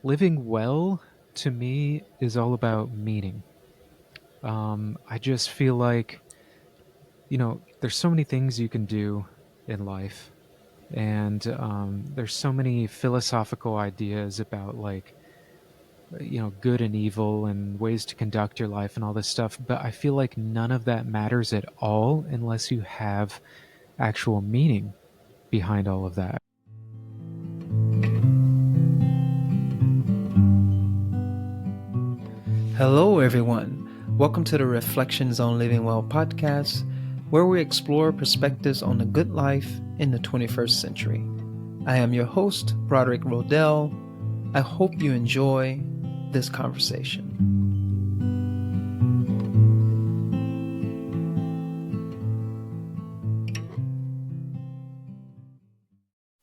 Living well to me is all about meaning. I just feel like, there's so many things you can do in life, and there's so many philosophical ideas about, like, good and evil and ways to conduct your life and all this stuff. But I feel like none of that matters at all unless you have actual meaning behind all of that. Hello, everyone. Welcome to the Reflections on Living Well podcast, where we explore perspectives on the good life in the 21st century. I am your host, Broderick. I hope you enjoy this conversation.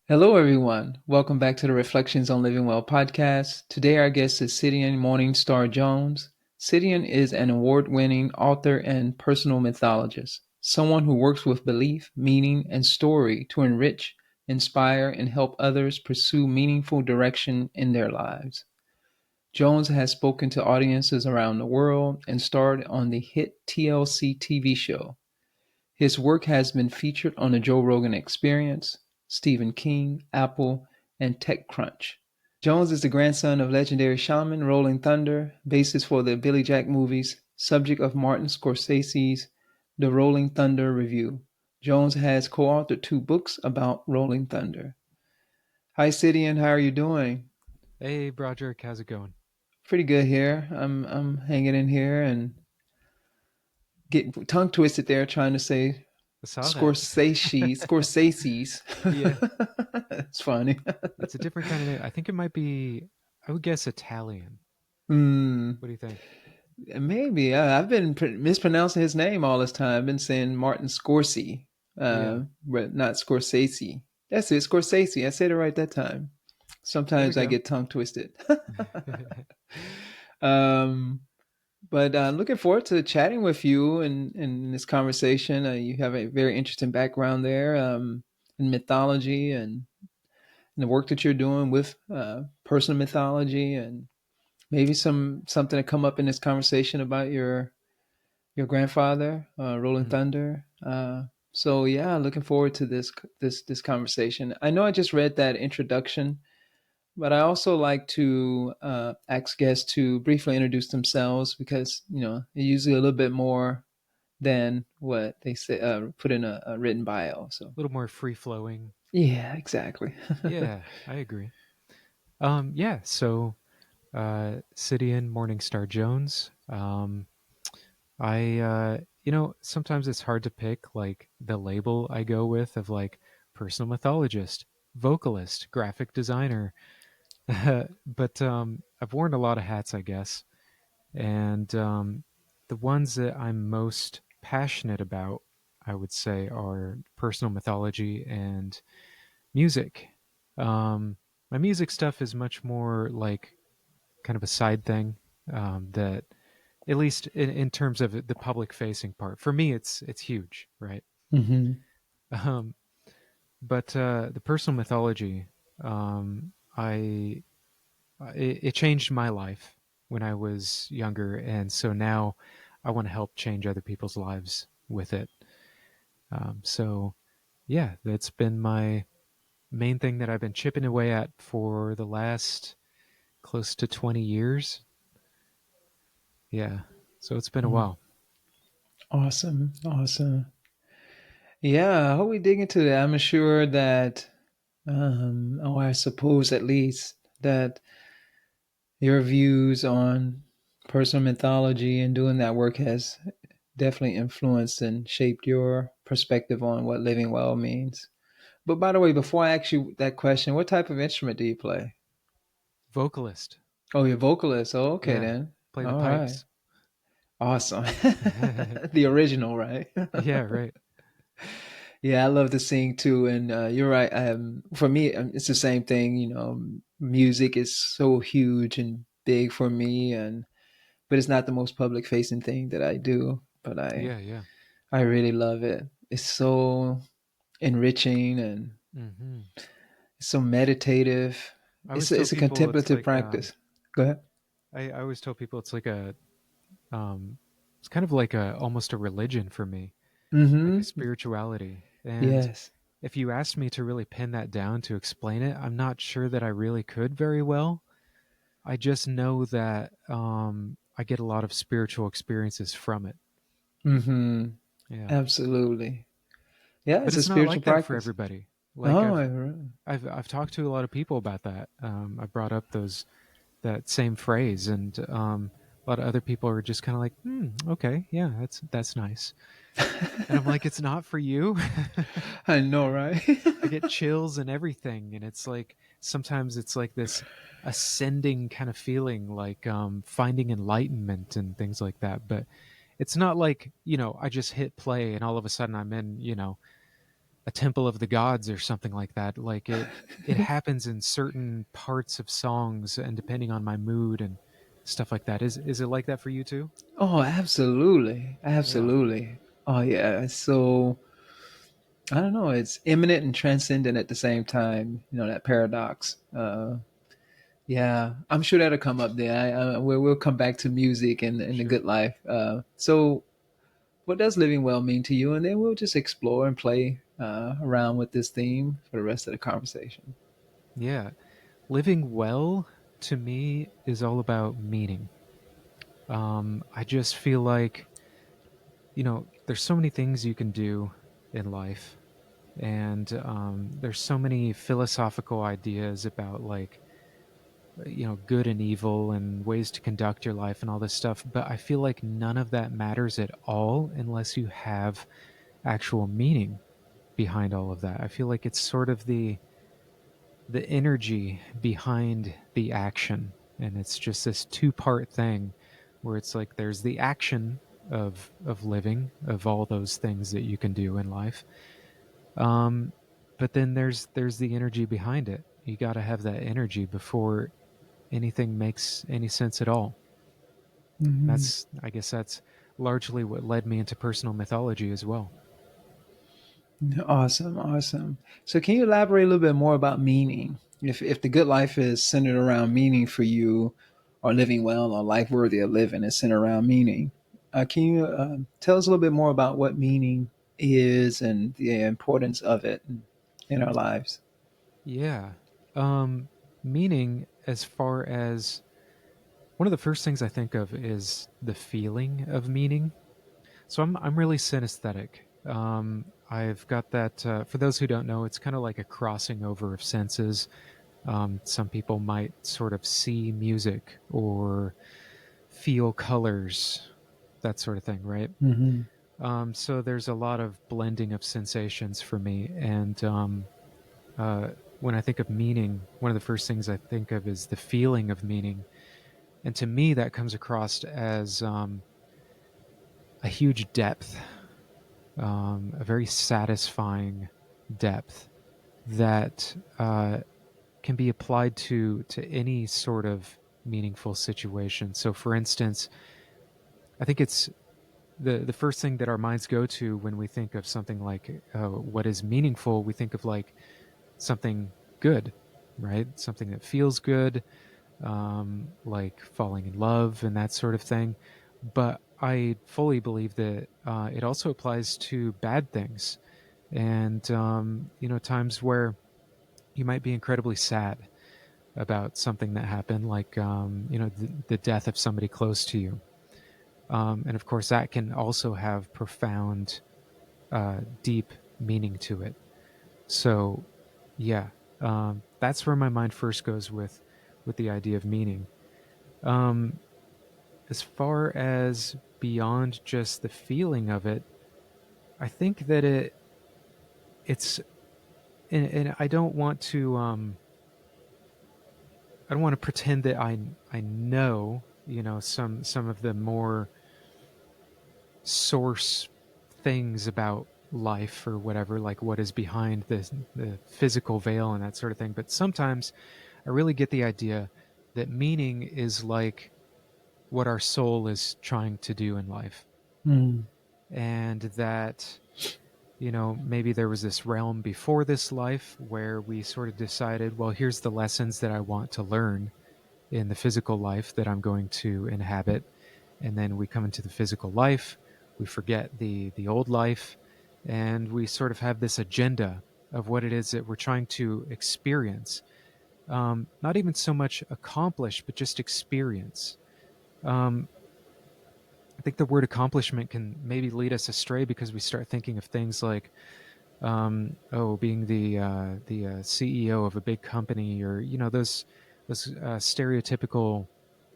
Hello, everyone. Welcome back to the Reflections on Living Well podcast. Today, our guest is Sidian Morning Star Jones. Sidian is an award-winning author and personal mythologist, someone who works with belief, meaning, and story to enrich, inspire, and help others pursue meaningful direction in their lives. Jones has spoken to audiences around the world and starred on the hit TLC TV show. His work has been featured on the Joe Rogan Experience, Stephen King, Apple, and Techcrunch. Jones is the grandson of legendary shaman Rolling Thunder, bassist for the Billy Jack movies, subject of Martin Scorcese's The Rolling Thunder Revue. Jones has co-authored 2 books about Rolling Thunder. Hi, Sidian. How are you doing? Hey, Broderick, how's it going? Pretty good here. I'm hanging in here and getting tongue twisted there trying to say I saw that. Scorsese's. Yeah. It's funny. It's a different kind of name. I think it might be, I would guess, Italian. Hmm. What do you think? Maybe. I've been mispronouncing his name all this time. I've been saying Martin Scorsese, Yeah. but not Scorsese. That's it, Scorsese. I said it right that time. There we Sometimes I go. get tongue twisted. um, but looking forward to chatting with you in this conversation. You have a very interesting background there in mythology and the work that you're doing with personal mythology, and maybe something to come up in this conversation about your grandfather, Rolling Mhm. Thunder. So yeah, looking forward to this conversation. I know I just read that introduction, but I also like to ask guests to briefly introduce themselves because they're usually a little bit more than what they say put in a written bio. So A little more free flowing. yeah, exactly. Yeah, I agree. Yeah, so Sidian Morning Star Jones. Sometimes it's hard to pick like the label I go with of like personal mythologist, vocalist, graphic designer. But I've worn a lot of hats, I guess. And the ones that I'm most passionate about, I would say, are personal mythology and music. My music stuff is much more like kind of a side thing that, at least in terms of the public facing part, for me, it's huge, right? Hmm. Um, but the personal mythology, I it changed my life when I was younger, and so now I want to help change other people's lives with it. So yeah, that's been my main thing that I've been chipping away at for the last close to 20 years. Yeah, so it's been a while. Awesome, awesome. Yeah, I hope we dig into that. I'm sure that, or I suppose at least, that your views on personal mythology and doing that work has definitely influenced and shaped your perspective on what living well means. But by the way, before I ask you that question, what type of instrument do you play? Vocalist. Oh, you're a vocalist. Oh, okay Yeah, then. play the All right. pipes. Awesome. The original, right? Yeah, right. Yeah, I love to sing too, and you're right. For me, it's the same thing. Music is so huge and big for me, and but it's not the most public facing thing that I do. But Yeah, yeah. I really love it. It's so enriching and Hmm. it's so meditative. I always tell It's a people it's contemplative like practice. Go ahead. I always tell people it's like it's kind of like a almost a religion for me, like a Mm-hmm. spirituality. And Yes. if you asked me to really pin that down to explain it, I'm not sure that I really could very well. I just know that I get a lot of spiritual experiences from it. Mm-hmm. Yeah. Absolutely. Yeah, But it's a it's not spiritual like that for practice. everybody. Like Oh, I've talked to a lot of people about that. I brought up those that same phrase, and a lot of other people are just kind of like, okay, yeah, that's nice. And I'm like, it's not for you. I know, right? I get chills and everything, and it's like sometimes it's like this ascending kind of feeling, like finding enlightenment and things like that. But it's not like I just hit play and all of a sudden I'm in a temple of the gods or something like that. Like it happens in certain parts of songs and depending on my mood and stuff like that. Is it like that for you too? Oh, absolutely. Yeah, Absolutely. Oh, yeah. So, I don't know. It's imminent and transcendent at the same time. You know, that paradox. Yeah, I'm sure that'll come up there. We'll come back to music and the sure. good life. So, what does living well mean to you? And then we'll just explore and play around with this theme for the rest of the conversation. Yeah. Living well to me is all about meaning. I just feel like, there's so many things you can do in life. And there's so many philosophical ideas about like good and evil and ways to conduct your life and all this stuff, but I feel like none of that matters at all unless you have actual meaning behind all of that. I feel like it's sort of the energy behind the action, and it's just this two-part thing where it's like there's the action of living, of all those things that you can do in life, um but then there's the energy behind it. You got to have that energy before anything makes any sense at all. Hmm. I guess that's largely what led me into personal mythology as well. Awesome, awesome. So, can you elaborate a little bit more about meaning? If the good life is centered around meaning for you, or living well, or life worthy of living is centered around meaning, can you tell us a little bit more about what meaning is and the importance of it in our lives? Yeah. Meaning, as far as one of the first things I think of is the feeling of meaning. So I'm really synesthetic. I've got that. For those who don't know, it's kind of like a crossing over of senses. Some people might sort of see music or feel colors, that sort of thing, right? Mm-hmm. So there's a lot of blending of sensations for me, and uh, when I think of meaning, one of the first things I think of is the feeling of meaning, and to me that comes across as a huge depth, a very satisfying depth that can be applied to any sort of meaningful situation. So, for instance, I think it's the first thing that our minds go to when we think of something like what is meaningful. We think of like something good, right? Something that feels good, like falling in love and that sort of thing. But I fully believe that it also applies to bad things, and times where you might be incredibly sad about something that happened, like the death of somebody close to you, and of course that can also have profound, deep meaning to it. So, yeah, that's where my mind first goes with the idea of meaning. Um, as far as beyond just the feeling of it, I think that it's and I don't want to pretend that I know some of the more source things about life or whatever, like what is behind the physical veil and that sort of thing. But sometimes I really get the idea that meaning is like what our soul is trying to do in life, Mm. and that maybe there was this realm before this life where we sort of decided, well, here's the lessons that I want to learn in the physical life that I'm going to inhabit. And then we come into the physical life, we forget the old life, and we sort of have this agenda of what it is that we're trying to experience. Not even so much accomplish, but just experience. Um, I think the word accomplishment can maybe lead us astray because we start thinking of things like, being the CEO of a big company, or those stereotypical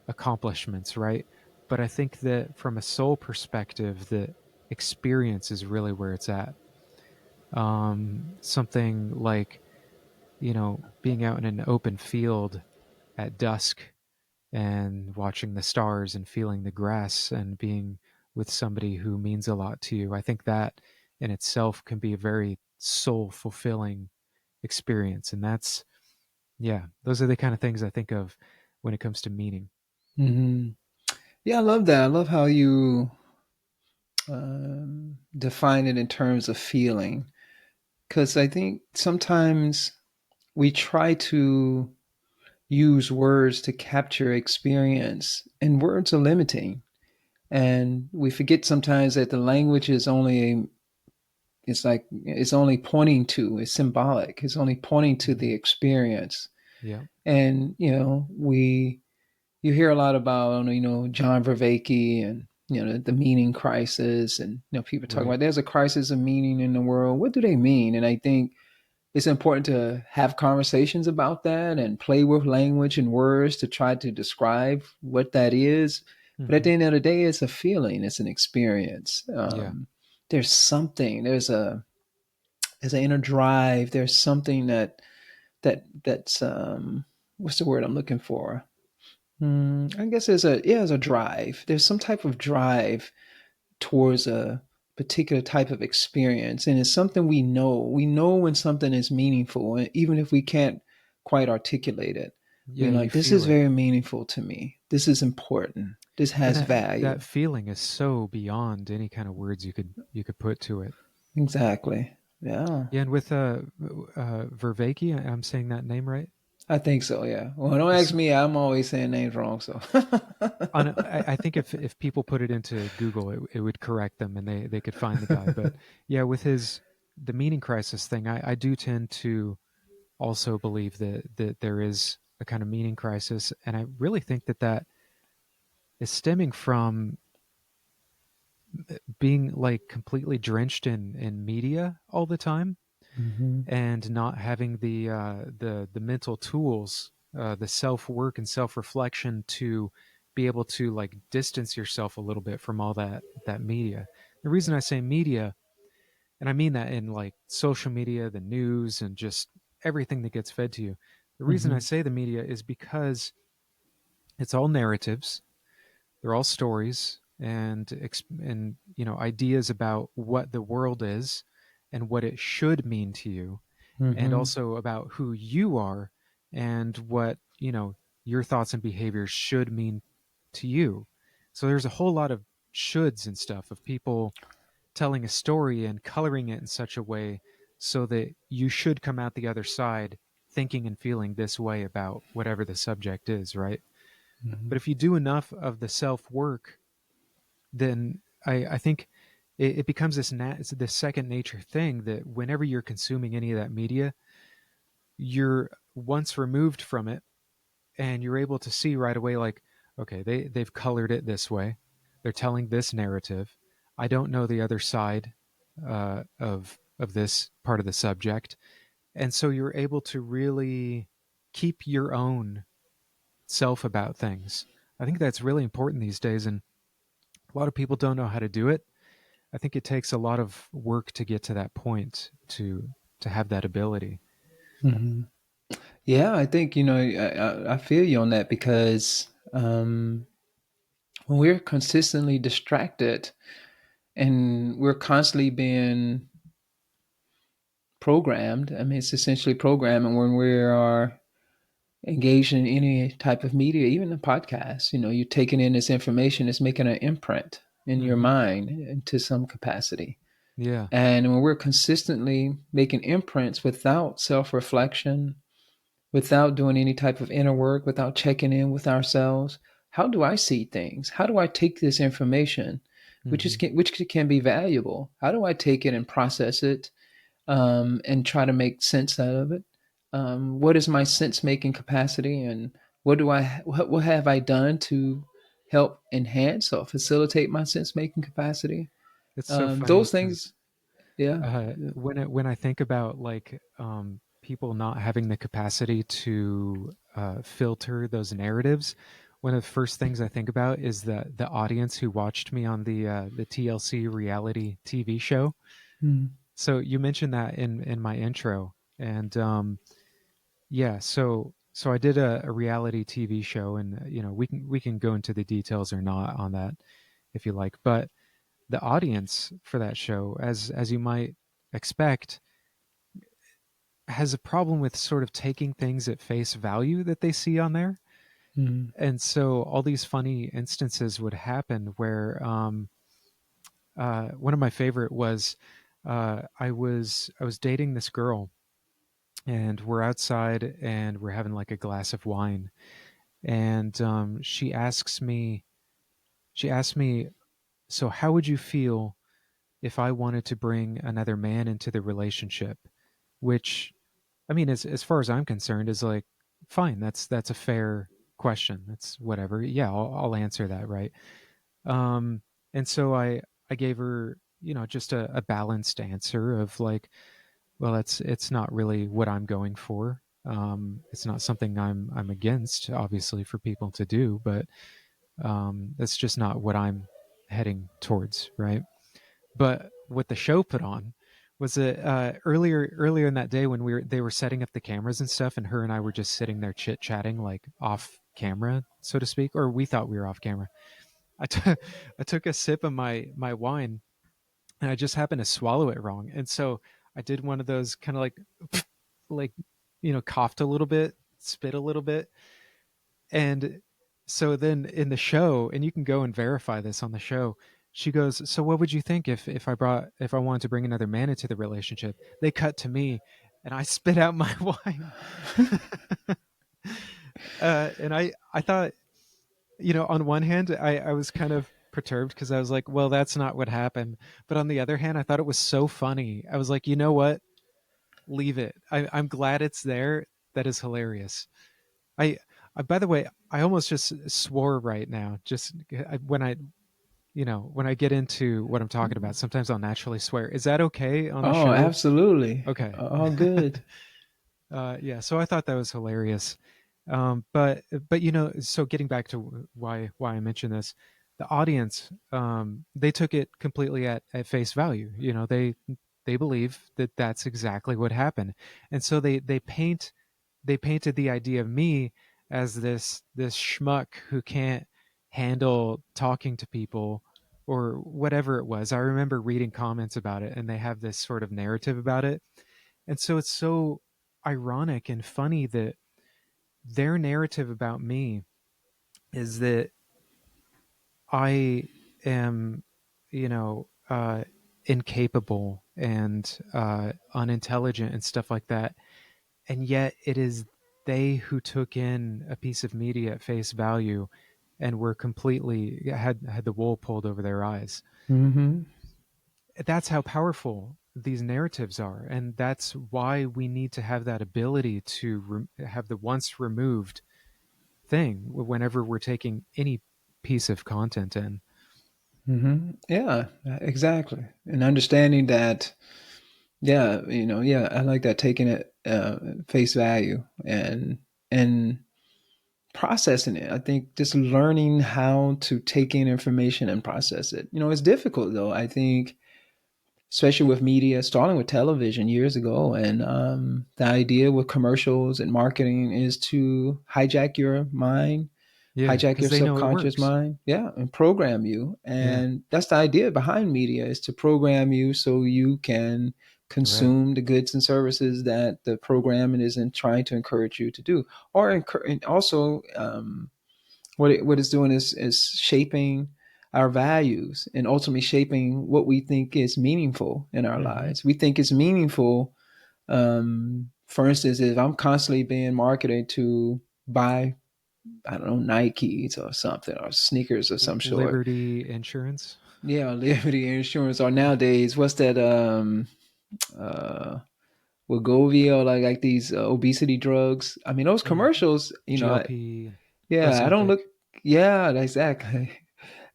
accomplishments, right? But I think that from a soul perspective, the experience is really where it's at. Something like, being out in an open field at dusk and watching the stars and feeling the grass and being with somebody who means a lot to you. I think that in itself can be a very soul fulfilling experience. And yeah, those are the kind of things I think of when it comes to meaning. Hmm. Yeah, I love that. I love how you define it in terms of feeling. Because I think sometimes we try to use words to capture experience, and words are limiting. And we forget sometimes that the language is only, it's like, it's only pointing to, it's symbolic, it's only pointing to the Hmm. experience. Yeah. And, you hear a lot about, John Vervaeke and, the meaning crisis. And, people talk Right. about there's a crisis of meaning in the world. What do they mean? And I think it's important to have conversations about that and play with language and words to try to describe what that is. But at Hmm. the end of the day, it's a feeling, it's an experience. Yeah. There's something, there's an inner drive. There's something that's what's the word I'm looking for? I guess there's a drive. There's some type of drive towards a particular type of experience, and it's something we know. We know when something is meaningful, and even if we can't quite articulate it, Yeah, we're you like, this is feel it. very meaningful to me. This is important. This And has that value. feeling is so beyond any kind of words you could put to it. Exactly. Yeah, Yeah, and with Vervaeke, I'm saying that name right? I think so. Yeah. Well, don't ask This me. I'm always saying names wrong. So. I think if people put it into Google, it would correct them and they could find the guy. But yeah, with his the meaning crisis thing, I do tend to also believe that there is a kind of meaning crisis, and I really think that is stemming from being like completely drenched in media all the time Hmm. and not having the mental tools, the self work and self reflection to be able to like distance yourself a little bit from all that media. The reason I say media, and I mean that in like social media, the news, and just everything that gets fed to you. The reason I Hmm. say the media is because it's all narratives. They're all stories and ideas about what the world is and what it should mean to you, and Hmm. also about who you are and what your thoughts and behaviors should mean to you. So there's a whole lot of shoulds and stuff of people telling a story and coloring it in such a way so that you should come out the other side thinking and feeling this way about whatever the subject is, right? But Hmm. if you do enough of the self work, then I think it becomes this second nature thing that whenever you're consuming any of that media, you're once removed from it and you're able to see right away, like, okay, they've colored it this way, they're telling this narrative, I don't know the other side of this part of the subject, and so you're able to really keep your own self about things. I think that's really important these days, and a lot of people don't know how to do it. I think it takes a lot of work to get to that point to have that ability. Hmm. Yeah, I think I feel you on that because when we're consistently distracted and we're constantly being programmed. I mean, it's essentially programming when we are engaged in any type of media, even a podcast. You're taking in this information, it's making an imprint in your Hmm. mind into some capacity. Yeah. And when we're consistently making imprints without self reflection, without doing any type of inner work, without checking in with ourselves, how do I see things? How do I take this information, Hmm. which can be valuable? How do I take it and process it, and try to make sense out of it? What is my sense making capacity, and what have I done to help enhance or facilitate my sense making capacity? It's so funny Those because things, yeah. Yeah. when I think about like people not having the capacity to filter those narratives, one of the first things I think about is the audience who watched me on the TLC reality TV show. Mm, So you mentioned that in my intro, and yeah, so I did a reality TV show, and we can go into the details or not on that if you like, but the audience for that show, as you might expect, has a problem with sort of taking things at face value that they see on there. mm, And so all these funny instances would happen where one of my favorite was I was dating this girl, and we're outside and we're having like a glass of wine, and she asked me, so how would you feel if I wanted to bring another man into the relationship? Which, I mean, as far as I'm concerned, is like fine. That's a fair question. That's whatever. Yeah, I'll answer that, right? Um, and so I gave her, just a balanced answer of like, well, it's not really what I'm going for. It's not something I'm against, obviously, for people to do, but that's just not what I'm heading towards, right? But what the show put on was that earlier in that day when they were setting up the cameras and stuff, and her and I were just sitting there chit chatting like off camera, so to speak, or we thought we were off camera. I took I took a sip of my wine, and I just happened to swallow it wrong, and so I did one of those kind of like coughed a little bit, spit a little bit, and so then in the show, and you can go and verify this on the show, she goes, "So what would you think if I wanted to bring another man into the relationship?" They cut to me, and I spit out my wine. And I thought, on one hand, I was kind of perturbed because I was like, "Well, that's not what happened." But on the other hand, I thought it was so funny. I was like, "You know what? Leave it. I'm glad it's there. That is hilarious." I, by the way, I almost just swore right now. Just when I get into what I'm talking about, sometimes I'll naturally swear. Is that okay on the Oh, show? absolutely. Okay. All good. Yeah. So I thought that was hilarious. But so getting back to why I mentioned this, the audience, they took it completely at face value. They believe that that's exactly what happened, and so they painted the idea of me as this schmuck who can't handle talking to people or whatever it was. I remember reading comments about it, and they have this sort of narrative about it, and so it's so ironic and funny that their narrative about me is that I am, incapable and unintelligent and stuff like that. And yet it is they who took in a piece of media at face value and were completely had the wool pulled over their eyes. Hmm. That's how powerful these narratives are, and that's why we need to have that ability to have the once removed thing whenever we're taking any piece of content in. Hmm. Yeah, exactly. And understanding that, yeah, yeah, I like that, taking it face value and processing it. I think just learning how to take in information and process it. It's difficult though. I think, especially with media, starting with television years ago, and the idea with commercials and marketing is to hijack your mind, Yeah, hijack because your they know it subconscious works. mind, yeah, and program you. Yeah, And that's the idea behind media, is to program you so you can right. consume the goods and services that the programming isn't trying to encourage you to do. Or and also what it's doing is shaping our values and ultimately shaping what we think is meaningful in our Hmm. lives. We think it's meaningful. For instance, if I'm constantly being marketed to buy, I don't know, Nikes or something, or sneakers of some sort. Liberty Insurance. Yeah, Liberty Insurance, or nowadays, what's that? Uh, Wegovy, or like these obesity drugs. I mean, those Mm. commercials. GLP, Yeah, I don't Ozempic. look. Yeah, exactly.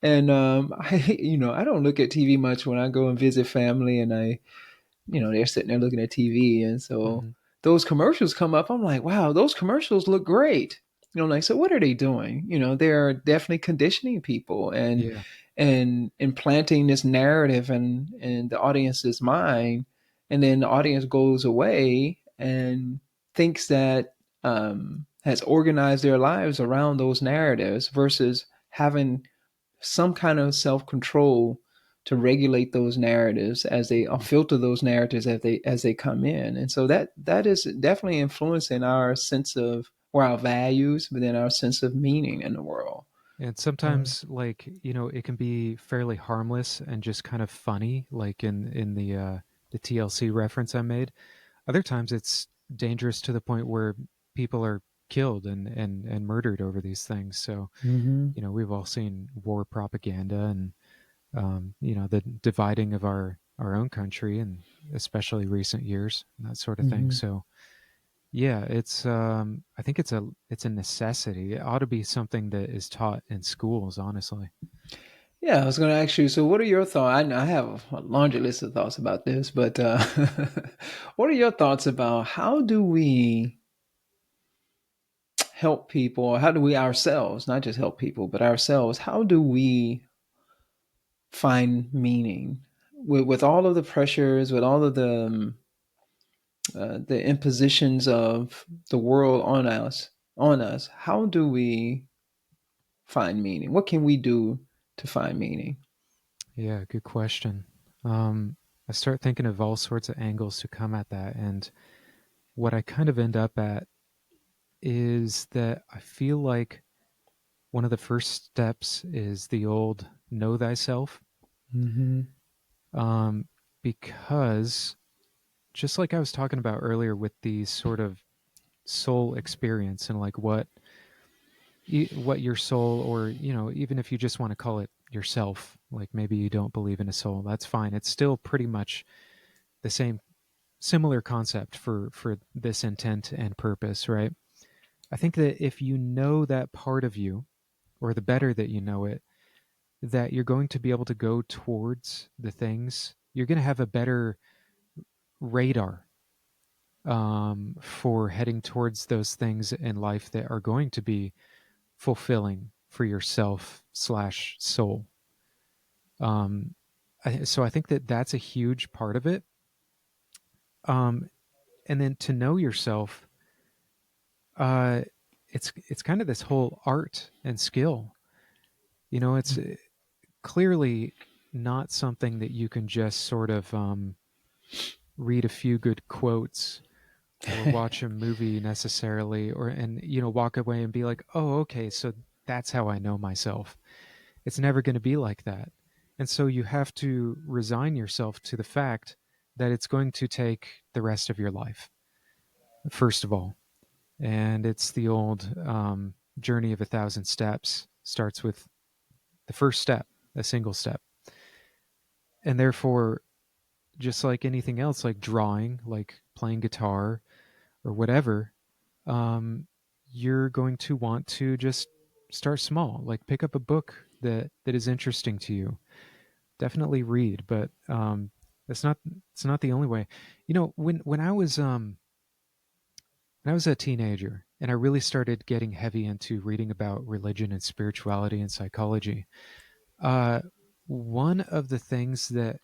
And I don't look at TV much when I go and visit family, and they're sitting there looking at TV, and so Hmm. those commercials come up. I'm like, wow, those commercials look great. Like, so what are they doing? They're definitely conditioning people Yeah. and implanting this narrative in the audience's mind, and then the audience goes away and thinks that has organized their lives around those narratives versus having some kind of self control to regulate those narratives as they Mhm. filter those narratives as they come in. And so that is definitely influencing our sense of, or our values, but then our sense of meaning in the world. And Uh, sometimes, like, it can be fairly harmless and just kind of funny, like in the TLC reference I made. Other times it's dangerous to the point where people are killed and murdered over these things. So, mhm, we've all seen war propaganda and the dividing of our own country, and especially recent years, and that sort of thing. mhm. So yeah, I think it's a necessity. It ought to be something that is taught in schools, honestly. Yeah, I was going to ask you. So, what are your thoughts? I have a laundry list of thoughts about this, but what are your thoughts about how do we help people, or how do we ourselves, not just help people, but ourselves, how do we find meaning with all of the pressures, with all of the impositions of the world on us? How do we find meaning? What can we do to find meaning? Yeah, good question. I start thinking of all sorts of angles to come at that, and what I kind of end up at is that I feel like one of the first steps is the old know thyself, Mm-hmm. um, because just like I was talking about earlier with the sort of soul experience and like what your soul, or even if you just want to call it yourself, like maybe you don't believe in a soul, that's fine. It's still pretty much the same, similar concept for this intent and purpose, right? I think that if you know that part of you, or the better that you know it, that you're going to be able to go towards the things, you're going to have a better radar, for heading towards those things in life that are going to be fulfilling for yourself slash soul. Um, so I think that that's a huge part of it. Um, and then to know yourself, uh, it's kind of this whole art and skill. It's clearly not something that you can just sort of read a few good quotes or watch a movie necessarily, or and walk away and be like, oh, okay, so that's how I know myself. It's never going to be like that. And so you have to resign yourself to the fact that it's going to take the rest of your life, first of all. And it's the old journey of 1,000 steps, starts with the first step, a single step. And therefore, just like anything else, like drawing, like playing guitar or whatever, um, you're going to want to just start small, like pick up a book that is interesting to you. Definitely read, but it's not it's not the only way. When I was a teenager and I really started getting heavy into reading about religion and spirituality and psychology, uh, one of the things that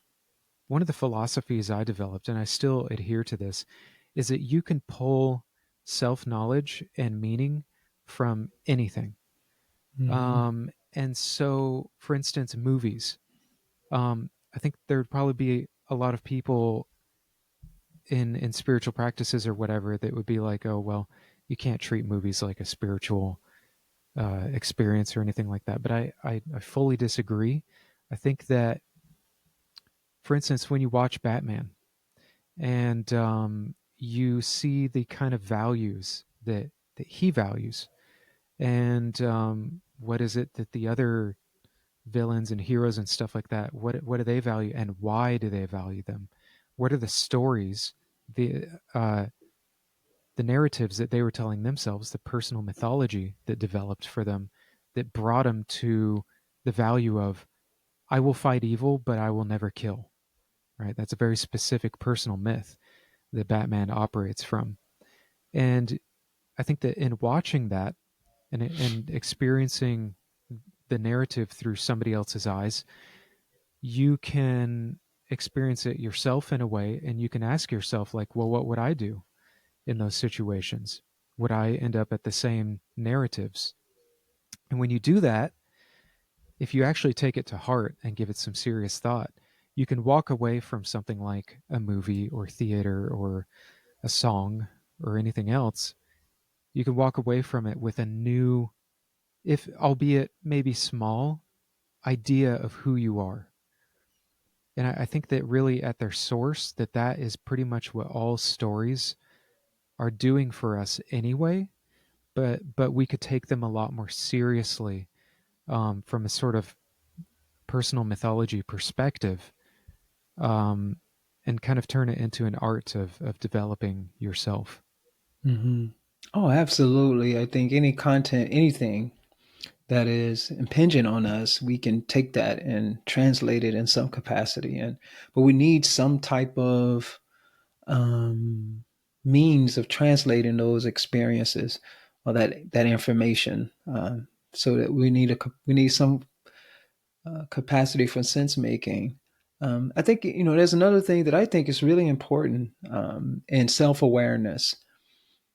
one of the philosophies I developed, and I still adhere to this, is that you can pull self knowledge and meaning from anything. Mm-hmm. And so, for instance, movies. I think there would probably be a lot of people in spiritual practices or whatever that would be like, oh well, you can't treat movies like a spiritual. experience or anything like that. But I fully disagree. I think that, for instance, when you watch Batman and you see the kind of values that he values, and what is it that the other villains and heroes and stuff like that, what do they value and why do they value them? What are the stories, the uh, the narratives that they were telling themselves, the personal mythology that developed for them, that brought them to the value of, I will fight evil, but I will never kill. Right? That's a very specific personal myth that Batman operates from. And I think that in watching that and experiencing the narrative through somebody else's eyes, you can experience it yourself in a way, and you can ask yourself, like, well, what would I do in those situations? Would I end up at the same narratives? And when you do that, if you actually take it to heart and give it some serious thought, you can walk away from something like a movie or theater or a song or anything else. You can walk away from it with a new, if albeit maybe small, idea of who you are. And I think that really at their source, that is pretty much what all stories are doing for us anyway. But we could take them a lot more seriously, from a sort of personal mythology perspective, um, and kind of turn it into an art of developing yourself. Hmm. Oh, absolutely. I think any content, anything that is impingent on us, we can take that and translate it in some capacity. But we need some type of um, means of translating those experiences or that information. So that we need some capacity for sense making. I think there's another thing that I think is really important in self awareness.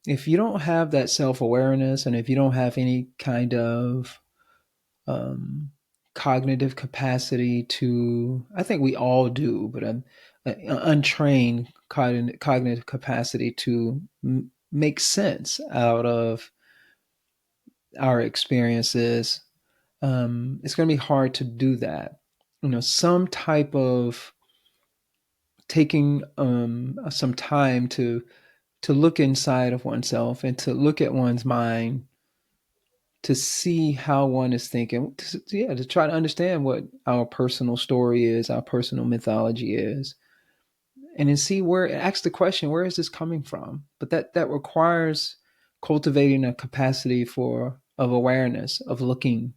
If you don't have that self awareness, and if you don't have any kind of um, cognitive capacity to, I think we all do, but untrained cognitive capacity to make sense out of our experiences, it's going to be hard to do that. Some type of taking some time to look inside of oneself and to look at one's mind to see how one is thinking, to try to understand what our personal story is, our personal mythology is, and then see where, ask the question, where is this coming from? But that requires cultivating a capacity for of awareness, of looking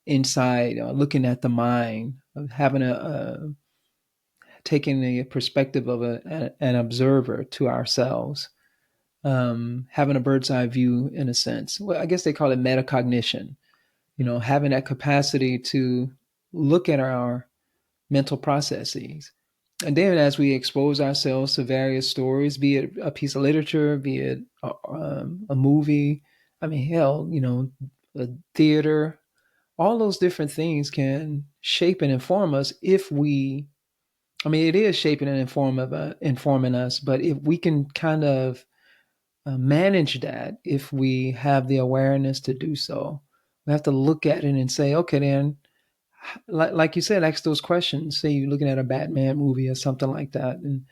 inside, looking at the mind, of having taking the perspective of an observer to ourselves, having a bird's eye view in a sense. Well, I guess they call it metacognition. Having that capacity to look at our mental processes. And then as we expose ourselves to various stories, be it a piece of literature, be it a movie, I mean, hell, a theater, all those different things can shape and inform us if we, I mean, it is shaping and informing us, but if we can kind of manage that, if we have the awareness to do so, we have to look at it and say, okay, then, like you said, ask those questions. Say you're looking at a Batman movie or something like that, and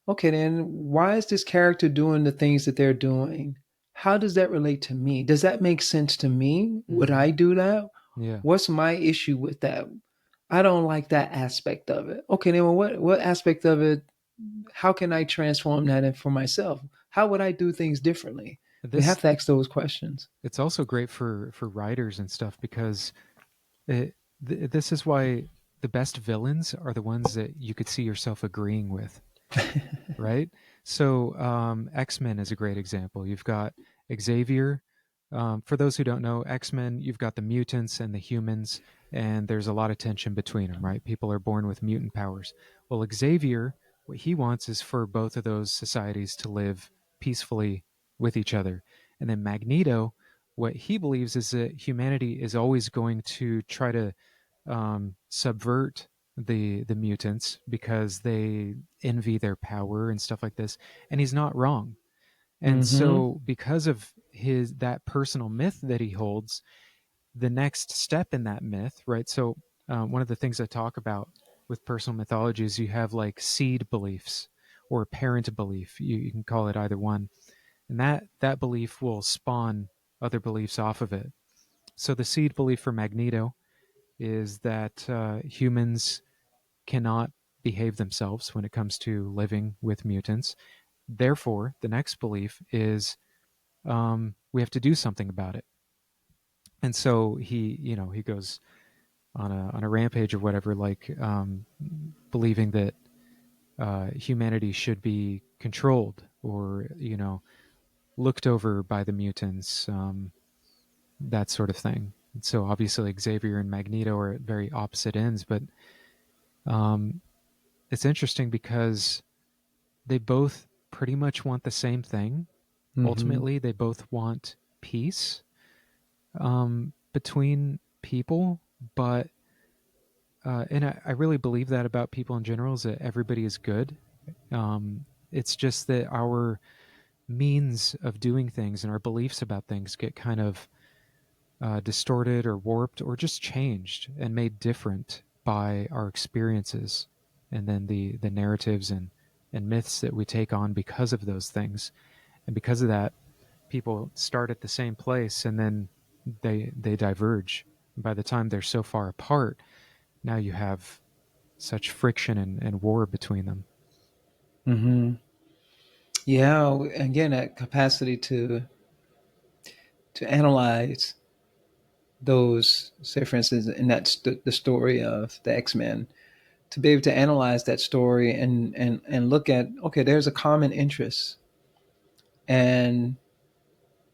okay, then why is this character doing the things that they're doing? How does that relate to me? Does that make sense to me? Would Mm-hmm. I do that? Yeah. What's my issue with that? I don't like that aspect of it. Okay, then what aspect of it? How can I transform that for myself? How would I do things differently? We This have to ask those questions. It's also great for writers and stuff because this is why the best villains are the ones that you could see yourself agreeing with, right? So X-Men is a great example. You've got Xavier. For those who don't know, X-Men, you've got the mutants and the humans, and there's a lot of tension between them, right? People are born with mutant powers. Well, Xavier, what he wants is for both of those societies to live peacefully with each other. And then Magneto, what he believes is that humanity is always going to try to subvert the mutants because they envy their power and stuff like this, and he's not wrong. And Mm-hmm. so because of that personal myth that he holds, the next step in that myth, right? So one of the things I talk about with personal mythology is you have like seed beliefs or parent belief. You can call it either one, and that belief will spawn other beliefs off of it. So the seed belief for Magneto is that humans cannot behave themselves when it comes to living with mutants. Therefore, the next belief is we have to do something about it. And so he goes on a rampage or whatever, like believing that humanity should be controlled or looked over by the mutants, that sort of thing. So obviously Xavier and Magneto are at very opposite ends, but um, it's interesting because they both pretty much want the same thing. Mm-hmm. Ultimately, they both want peace between people, but and I really believe that about people in general is that everybody is good. It's just that our means of doing things and our beliefs about things get kind of distorted or warped or just changed and made different by our experiences, and then the narratives and myths that we take on because of those things. And because of that, people start at the same place and then they diverge. And by the time they're so far apart, now you have such friction and war between them. Mm-hmm. Yeah, again, that capacity to analyze those, say, for instance, and that's the story of the X-Men, to be able to analyze that story and look at, okay, there's a common interest, and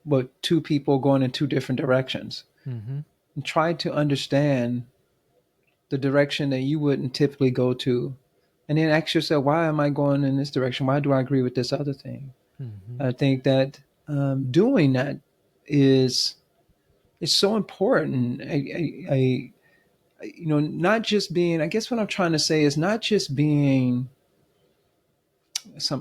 but two people going in two different directions, Mm-hmm. and try to understand the direction that you wouldn't typically go to, and then ask yourself, why am I going in this direction? Why do I agree with this other thing? Mm-hmm. I think that doing that is so important. Not just being. I guess what I'm trying to say is not just being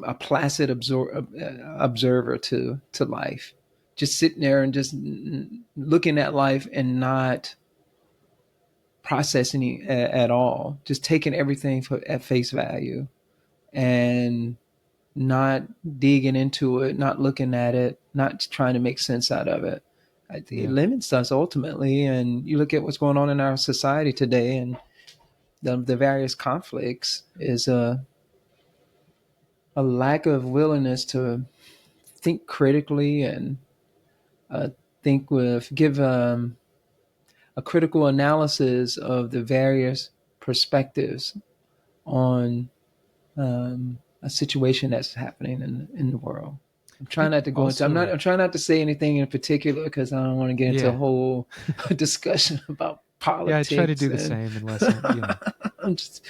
a placid observer to life, just sitting there and just looking at life and not processing it at all, just taking everything at face value and not digging into it, not looking at it, not trying to make sense out of it. I think it Yeah. limits us ultimately. And you look at what's going on in our society today, and the various conflicts is a lack of willingness to think critically and uh, give a critical analysis of the various perspectives on a situation that's happening in the world. I'm I trying think not to go into. also, I'm trying not to say anything in particular because I don't want to get into a yeah, whole discussion about yeah, I try to politics do the and. same unless I'm just.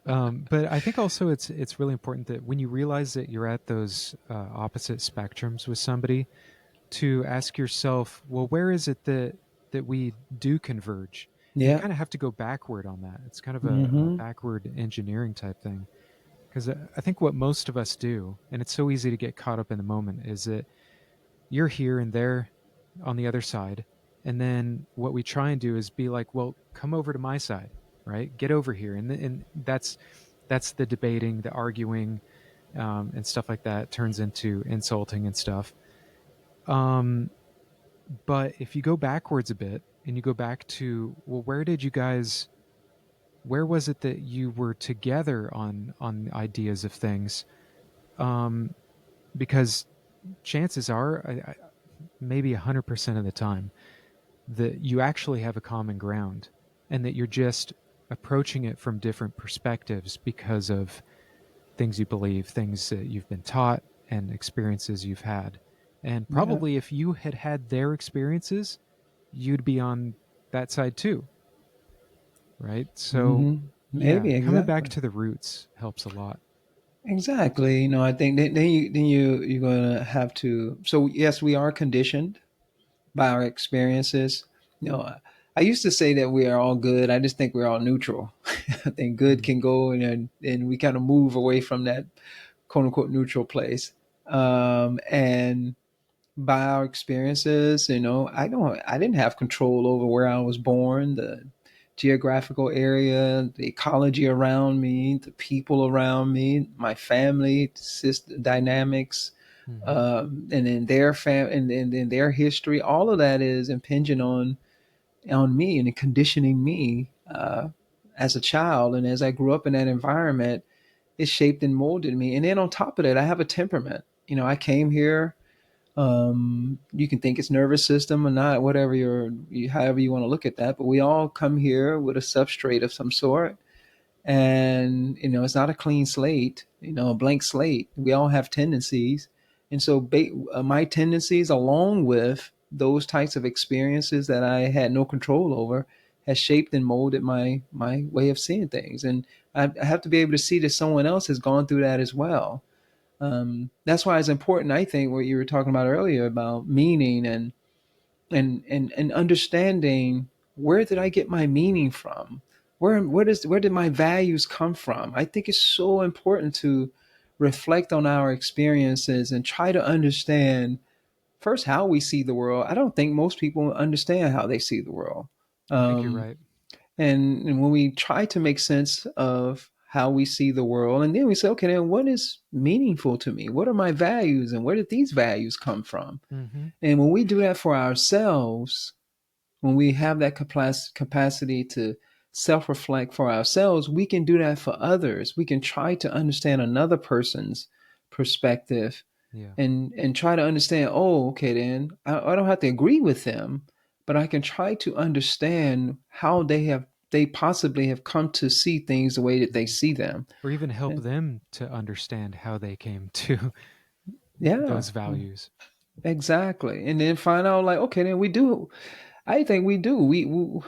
But I think also it's really important that when you realize that you're at those opposite spectrums with somebody, to ask yourself, well, where is it that we do converge? And you Yeah. kind of have to go backward on that. It's kind of a Mm-hmm. backward engineering type thing. Because I think what most of us do, and it's so easy to get caught up in the moment, is that you're here and they're on the other side. And then what we try and do is be like, well, come over to my side, right? Get over here. And that's the debating, the arguing, and stuff like that turns into insulting and stuff. Um, but if you go backwards a bit and you go back to, well, where was it that you were together on ideas of things? Um, because chances are, maybe 100% of the time, that you actually have a common ground and that you're just approaching it from different perspectives because of things you believe, things that you've been taught, and experiences you've had. And Yeah. probably if you had had their experiences, you'd be on that side too, right? So, Mm-hmm. yeah, Maybe coming back exactly. to the roots helps a lot. Exactly. I think you're gonna have to. So yes, we are conditioned by our experiences. I used to say that we are all good. I just think we're all neutral. I think good Mm. can go and we kind of move away from that quote unquote neutral place. And by our experiences. I didn't have control over where I was born, the geographical area, the ecology around me, the people around me, my family, dynamics, Hmm. and then and then their history. All of that is impinging on me and conditioning me as a child. And as I grew up in that environment, it shaped and molded me. And then on top of that, I have a temperament. I came here. You can think it's nervous system or not, whatever however you want to look at that. But we all come here with a substrate of some sort, and it's not a clean slate, a blank slate. We all have tendencies, and so my tendencies, along with those types of experiences that I had no control over, has shaped and molded my way of seeing things. And I have to be able to see that someone else has gone through that as well. That's why it's important, I think, what you were talking about earlier about meaning and understanding, where did I get my meaning from? Where did my values come from? I think it's so important to reflect on our experiences and try to understand first how we see the world. I don't think most people understand how they see the world. I think you're Um, right. and when we try to make sense of how we see the world, and then we say, okay, then what is meaningful to me? What are my values, and where did these values come from? Hmm. And when we do that for ourselves, when we have that capacity to self-reflect for ourselves, we can do that for others. We can try to understand another person's perspective, Yeah. and try to understand, oh, okay, then I don't have to agree with them, but I can try to understand how they possibly have come to see things the way that they Hmm. see them. Or even help them to understand how they came to Yeah, those values. exactly. And then find out, like, okay, then we do. I think we do.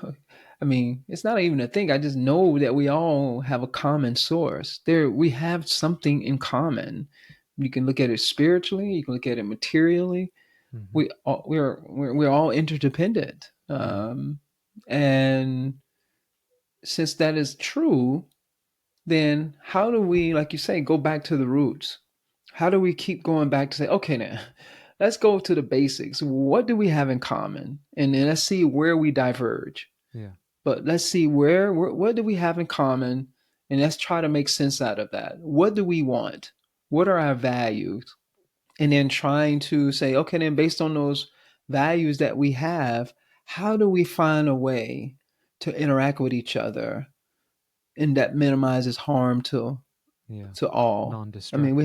I mean, it's not even a thing. I just know that we all have a common source. We have something in common. You can look at it spiritually. You can look at it materially. Hmm. We're all interdependent. Yeah. And since that is true, then how do we, like you say, go back to the roots? How do we keep going back to say, okay, now let's go to the basics. What do we have in common? And then let's see where we diverge. Yeah. But let's see what do we have in common, and let's try to make sense out of that. What do we want? What are our values? And then trying to say, okay, then based on those values that we have, how do we find a way to interact with each other and that minimizes harm Yeah. to all? I mean, Non-destructive.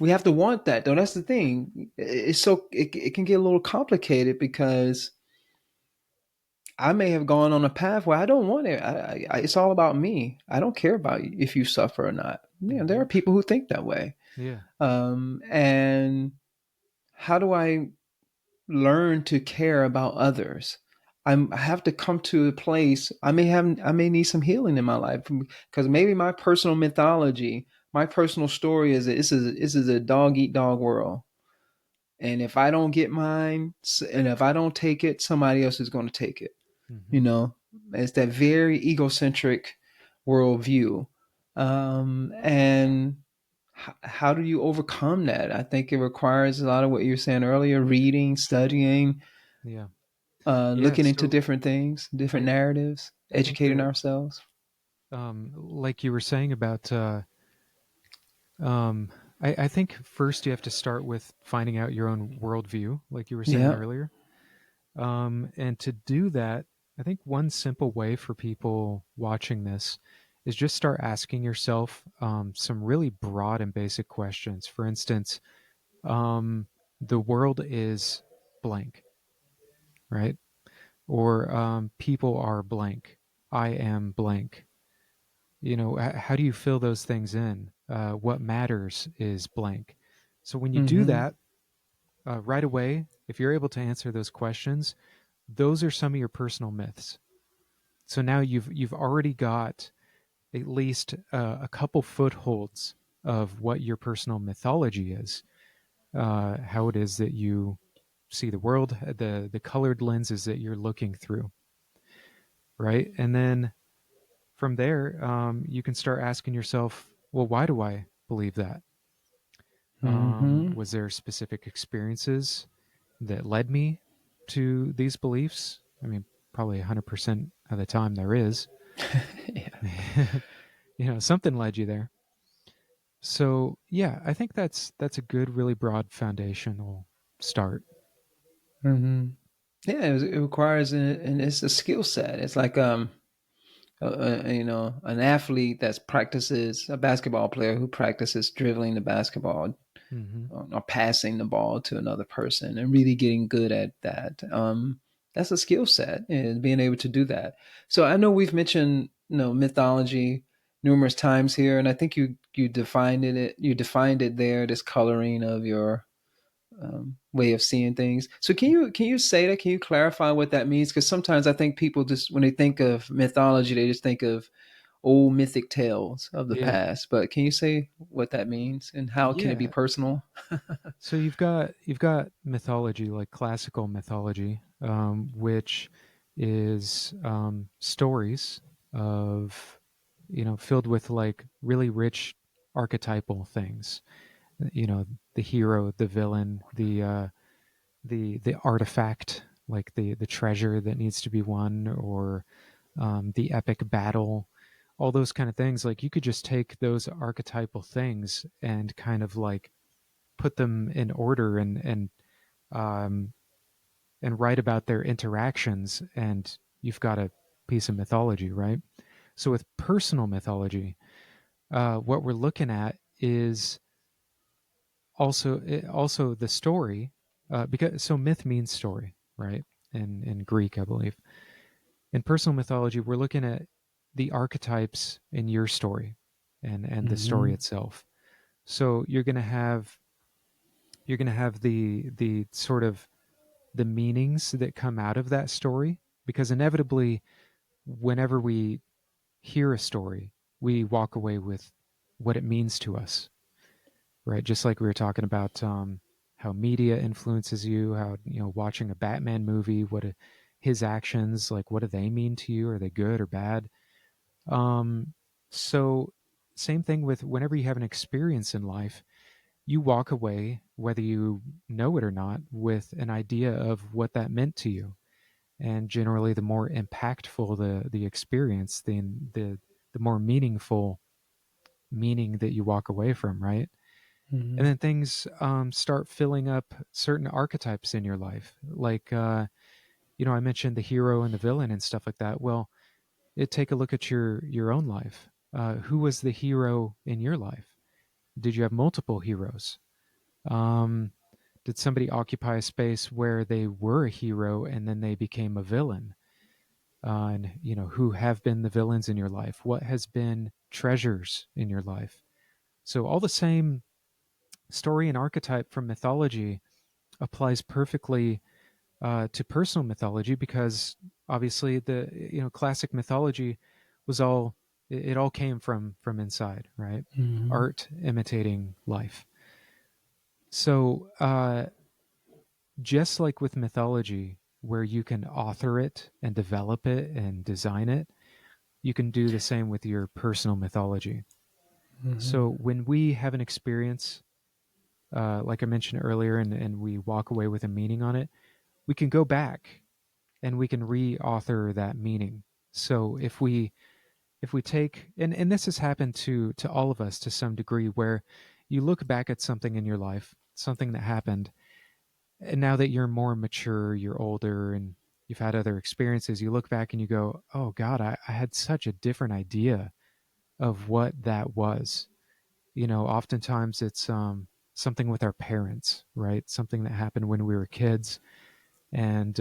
we have to want that though. That's the thing. It can get a little complicated because I may have gone on a path where I don't want it. It's all about me. I don't care about if you suffer or not. There Hmm. are people who think that way. Yeah. And how do I learn to care about others? I have to come to a place. I may need some healing in my life because maybe my personal mythology, my personal story is that this is a dog eat dog world. And if I don't get mine, and if I don't take it, somebody else is going to take it. Hmm. You know, it's that very egocentric worldview. And how do you overcome that? I think it requires a lot of what you were saying earlier: reading, studying, Yeah. Yeah. looking into So different things, different I narratives, I think educating that ourselves. like you were saying about um I think first you have to start with finding out your own worldview, like you were saying Yeah. earlier. And to do that, I think one simple way for people watching this is just start asking yourself some really broad and basic questions. For instance, um, the world is blank, right? Or people are blank. I am blank. How do you fill those things in? What matters is blank. So when you do Mm-hmm. that right away, if you're able to answer those questions, those are some of your personal myths. So now you've already got at least a couple footholds of what your personal mythology is, how it is that you see the world, the colored lenses that you're looking through, right? And then from there, you can start asking yourself, well, why do I believe that? Mm-hmm. Was there specific experiences that led me to these beliefs? I mean, probably 100% of the time there is. Yeah. Something led you there. So yeah, I think that's a good, really broad foundational start. Mm-hmm. Yeah, it requires, and it's a skill set. It's like an athlete that practices, a basketball player who practices dribbling the basketball Hmm. or passing the ball to another person and really getting good at that. That's a skill set, and being able to do that. So I know we've mentioned mythology numerous times here, and I think you defined it there. This coloring of your way of seeing things. So can you say that? Can you clarify what that means? Because sometimes I think people just when they think of mythology, they just think of old mythic tales of the Yeah, past. But can you say what that means and how can it be yeah. personal? So you've got mythology, like classical mythology, which is stories of filled with like really rich archetypal things. You know, the hero, the villain, the artifact, like the treasure that needs to be won, or the epic battle, all those kind of things. Like you could just take those archetypal things and kind of like put them in order um, and write about their interactions, and you've got a piece of mythology, right? So with personal mythology, what we're looking at is also the story, because so myth means story, right? In Greek, I believe. In personal mythology, we're looking at the archetypes in your story and the story Mm-hmm. itself. So you're gonna have the sort of the meanings that come out of that story, because inevitably whenever we hear a story, we walk away with what it means to us, right? Just like we were talking about how media influences you, how watching a Batman movie, his actions, like what do they mean to you? Are they good or bad? So same thing with whenever you have an experience in life, you walk away, whether you know it or not, with an idea of what that meant to you. And generally, the more impactful the experience, the more meaningful meaning that you walk away from, right? And Mm-hmm. then things start filling up certain archetypes in your life, like I mentioned the hero and the villain and stuff like that. Well, take a look at your own life. Who was the hero in your life? Did you have multiple heroes? Um, did somebody occupy a space where they were a hero and then they became a villain? And who have been the villains in your life? What has been treasures in your life? So all the same story and archetype from mythology applies perfectly to personal mythology, because obviously the classic mythology was it all came from inside, right? Mm-hmm. Art imitating life. So just like with mythology, where you can author it and develop it and design it, you can do the same with your personal mythology. So when we have an experience, like I mentioned earlier, and we walk away with a meaning on it, we can go back and we can re-author that meaning. So if we take, and this has happened to all of us to some degree, where you look back at something in your life, something that happened, and now that you're more mature, you're older, and you've had other experiences, you look back and you go, oh God, I had such a different idea of what that was. Oftentimes it's something with our parents, right? Something that happened when we were kids, and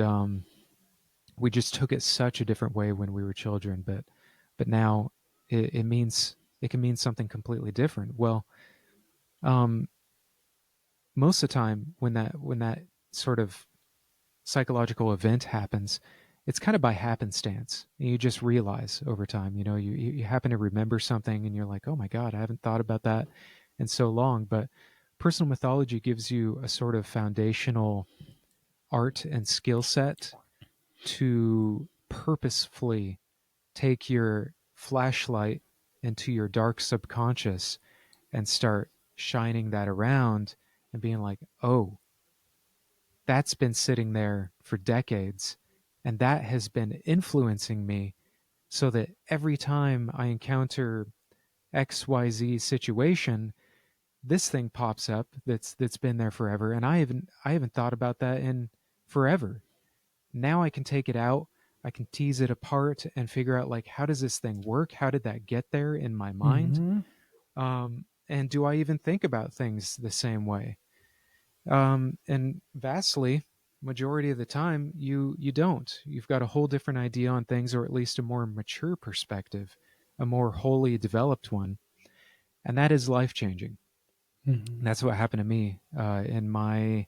we just took it such a different way when we were children, but now it can mean something completely different. Well, um, most of the time when that sort of psychological event happens, it's kind of by happenstance. You just realize over time, you happen to remember something and you're like, oh my God, I haven't thought about that in so long. But personal mythology gives you a sort of foundational art and skill set to purposefully take your flashlight into your dark subconscious and start shining that around and being like, oh, that's been sitting there for decades. And that has been influencing me so that every time I encounter XYZ situation, this thing pops up that's been there forever. And I haven't thought about that in forever. Now I can take it out, I can tease it apart and figure out like how does this thing work? How did that get there in my mind? Mm-hmm. And do I even think about things the same way? And vastly, majority of the time, you don't. You've got a whole different idea on things, or at least a more mature perspective, a more wholly developed one, and that is life changing. Mm-hmm. That's what happened to me in my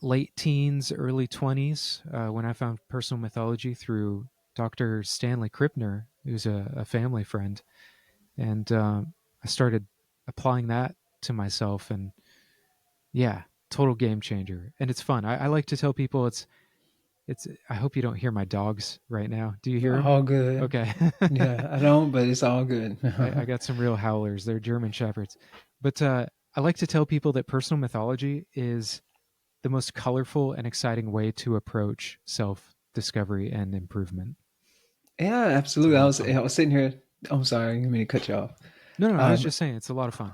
late teens, early 20s, when I found personal mythology through Dr. Stanley Krippner, who's a family friend. And I started applying that to myself. And yeah, total game changer. And it's fun. I like to tell people I hope you don't hear my dogs right now. Do you hear them? All good. Okay. Yeah, I don't, but it's all good. I got some real howlers. They're German Shepherds. But I like to tell people that personal mythology is the most colorful and exciting way to approach self discovery and improvement. Yeah, It's a absolutely. lot I of was fun. I was sitting here. I'm sorry, I didn't mean to cut you off. No, no, no, I was Um, just saying it's a lot of fun.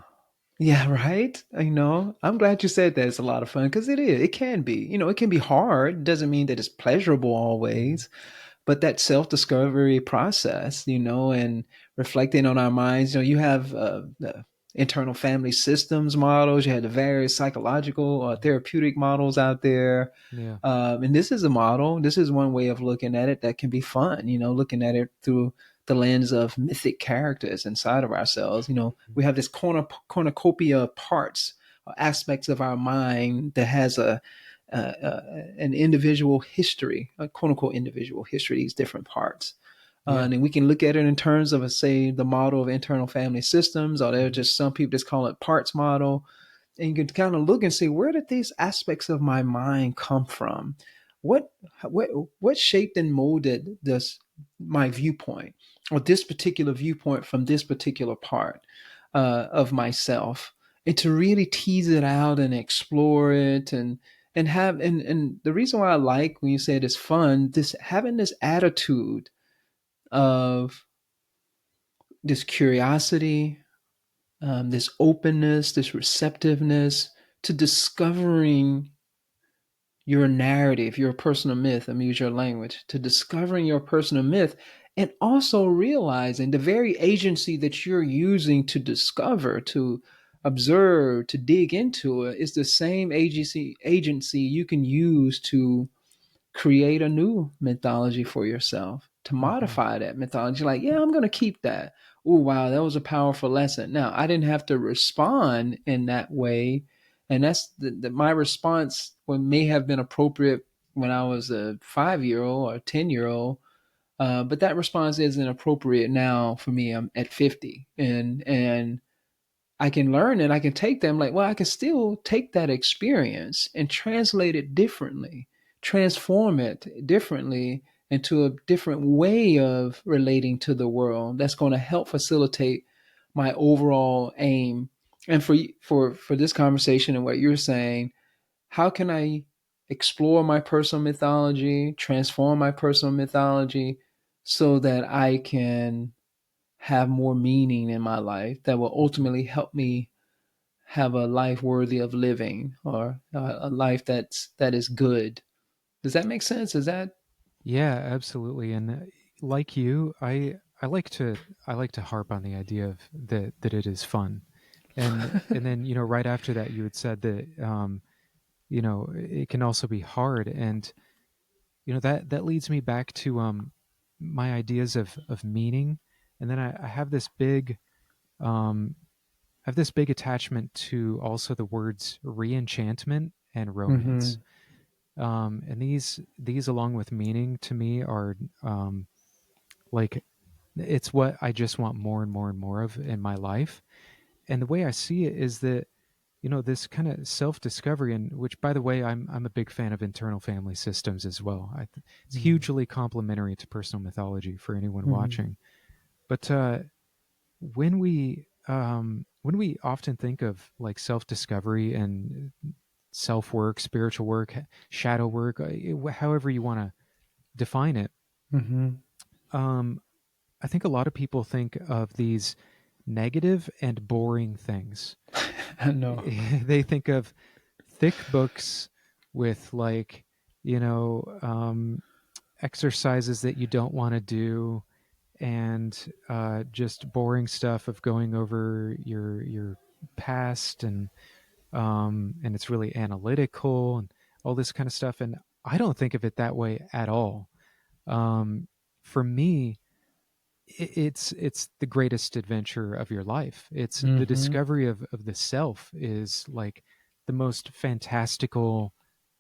yeah, right. I'm glad you said that. It's a lot of fun because it is. It can be. It can be hard. Doesn't mean that it's pleasurable Hmm. always. But that self-discovery process, and reflecting on our minds, you have the internal family systems models, you have the various psychological therapeutic models out there. Yeah. And this is a model, this is one way of looking at it that can be fun, looking at it through the lens of mythic characters inside of ourselves. We have this cornucopia of parts, aspects of our mind that has an individual history, a quote unquote individual history, these different parts. Yeah. And then we can look at it in terms of, say, the model of internal family systems, or there are Hmm. just some people just call it parts model. And you can kind of look and see, where did these aspects of my mind come from? What what what shaped and molded this my viewpoint, or this particular viewpoint from this particular part of myself, and to really tease it out and explore it, and the reason why I like when you say it's fun, this having this attitude of this curiosity, this openness, this receptiveness to discovering your narrative, your personal myth. I'm use your language, to discovering your personal myth, and also realizing the very agency that you're using to discover, to observe, to dig into it is the same agency you can use to create a new mythology for yourself, to Hmm. modify that mythology. Like, yeah, I'm going to keep that. Oh, wow, that was a powerful lesson. Now, I didn't have to respond in that way. And that's my response may have been appropriate when I was a 5 year old or 10 year old. But that response isn't appropriate now for me. I'm at 50, and I can learn and I can take them like, well, I can still take that experience and translate it differently, transform it differently into a different way of relating to the world that's going to help facilitate my overall aim. And for this conversation and what you're saying, how can I explore my personal mythology, transform my personal mythology so that I can have more meaning in my life that will Hmm. ultimately help me have a life worthy of living, or a life that is good. Does that make sense? Is that Yeah, absolutely. And like you, I like to harp on the idea of that it is fun. And then, right after that you had said that it can also be hard. And that leads me back to my ideas of meaning. And then I have this big um attachment to also the words reenchantment and romance. mm-hmm, And these along with meaning to me are like it's what I just want more and more and more of in my life. And the way I see it is that this kind of self-discovery, and which, by the way, I'm a big fan of internal family systems as well. It's hugely complementary to personal mythology for anyone mm-hmm, watching. But when we when we often think of like self discovery and self work, spiritual work, shadow work, however you want to define it, Mm-hmm. um, I think a lot of people think of these negative and boring things. I know. They think of thick books with like, you know, exercises that you don't want to do, and just boring stuff of going over your past, and it's really analytical and all this kind of stuff. And I don't think of it that way at all. Um, for me, it's the greatest adventure of your life. It's the Mm-hmm. discovery of the self is like the most fantastical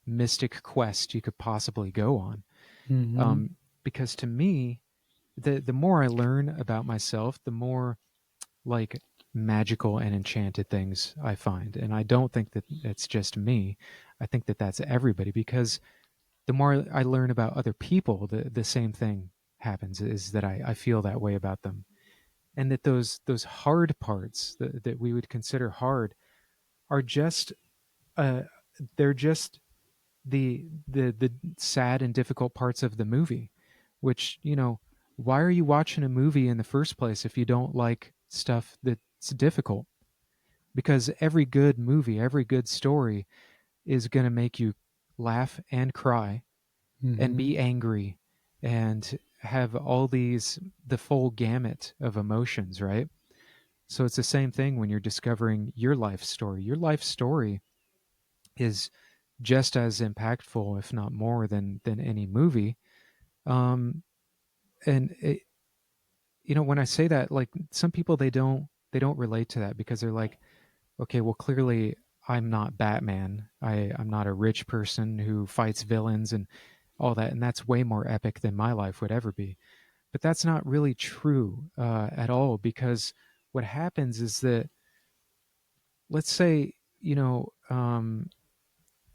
mystic quest you could possibly go on. Mm-hmm. Um, because to me, the more I learn about myself, the more like magical and enchanted things I find. And I don't think that it's just me. I think that that's everybody, because the more I learn about other people, the same thing happens, is that I feel that way about them. And that those hard parts that we would consider hard are just uh, they're just the sad and difficult parts of the movie, which, why are you watching a movie in the first place if you don't like stuff that's difficult? Because every good movie, every good story is going to make you laugh and cry and Mm-hmm. be angry and have all these, the full gamut of emotions, right? So it's the same thing when you're discovering your life story. Your life story is just as impactful, if not more, than any movie. Um, and when I say that, like, some people, they don't relate to that, because they're like, okay, well, clearly I'm not Batman. I'm not a rich person who fights villains and all that, and that's way more epic than my life would ever be. But that's not really true at all, because what happens is that, let's say,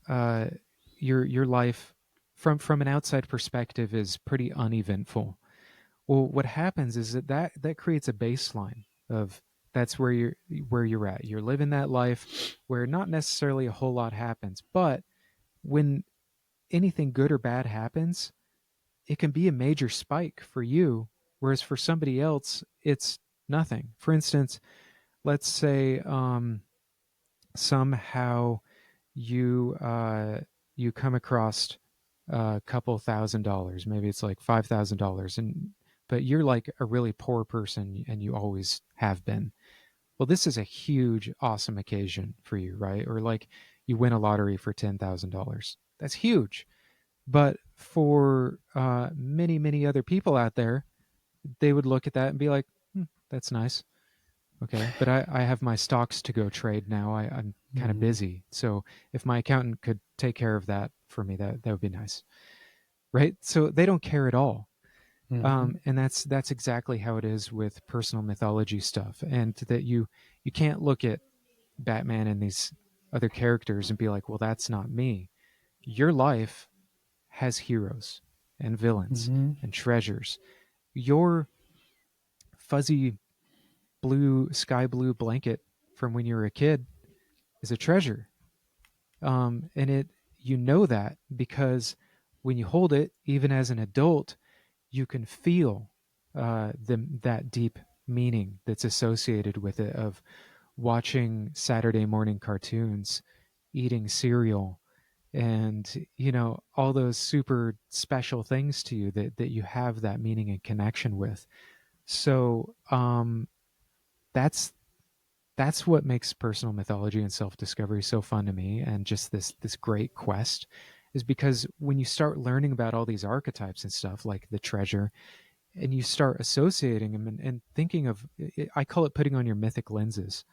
uh, your life from an outside perspective is pretty uneventful. Well, what happens is that creates a baseline of, that's where you're at. You're living that life where not necessarily a whole lot happens, but when anything good or bad happens, it can be a major spike for you, whereas for somebody else, it's nothing. For instance, let's say somehow you come across a couple $1,000, maybe it's like $5,000, and but you're like a really poor person and you always have been. Well, this is a huge, awesome occasion for you, right? Or like you win a lottery for $10,000. That's huge. But for many, many other people out there, they would look at that and be like, that's nice. Okay. But I have my stocks to go trade now. I'm kind of Mm-hmm. busy. So if my accountant could take care of that for me, that would be nice. Right. So they don't care at all. Mm-hmm. And that's exactly how it is with personal mythology stuff. And that you can't look at Batman and these other characters and be like, well, that's not me. Your life has heroes and villains Mm-hmm. and treasures. Your fuzzy sky blue blanket from when you were a kid is a treasure. And you know that because when you hold it, even as an adult, you can feel that deep meaning that's associated with it, of watching Saturday morning cartoons, eating cereal, and all those super special things to you that you have that meaning and connection with. So that's that's what makes personal mythology and self-discovery so fun to me, and just this great quest, is because when you start learning about all these archetypes and stuff like the treasure, and you start associating them and thinking of, I call it putting on your mythic lenses.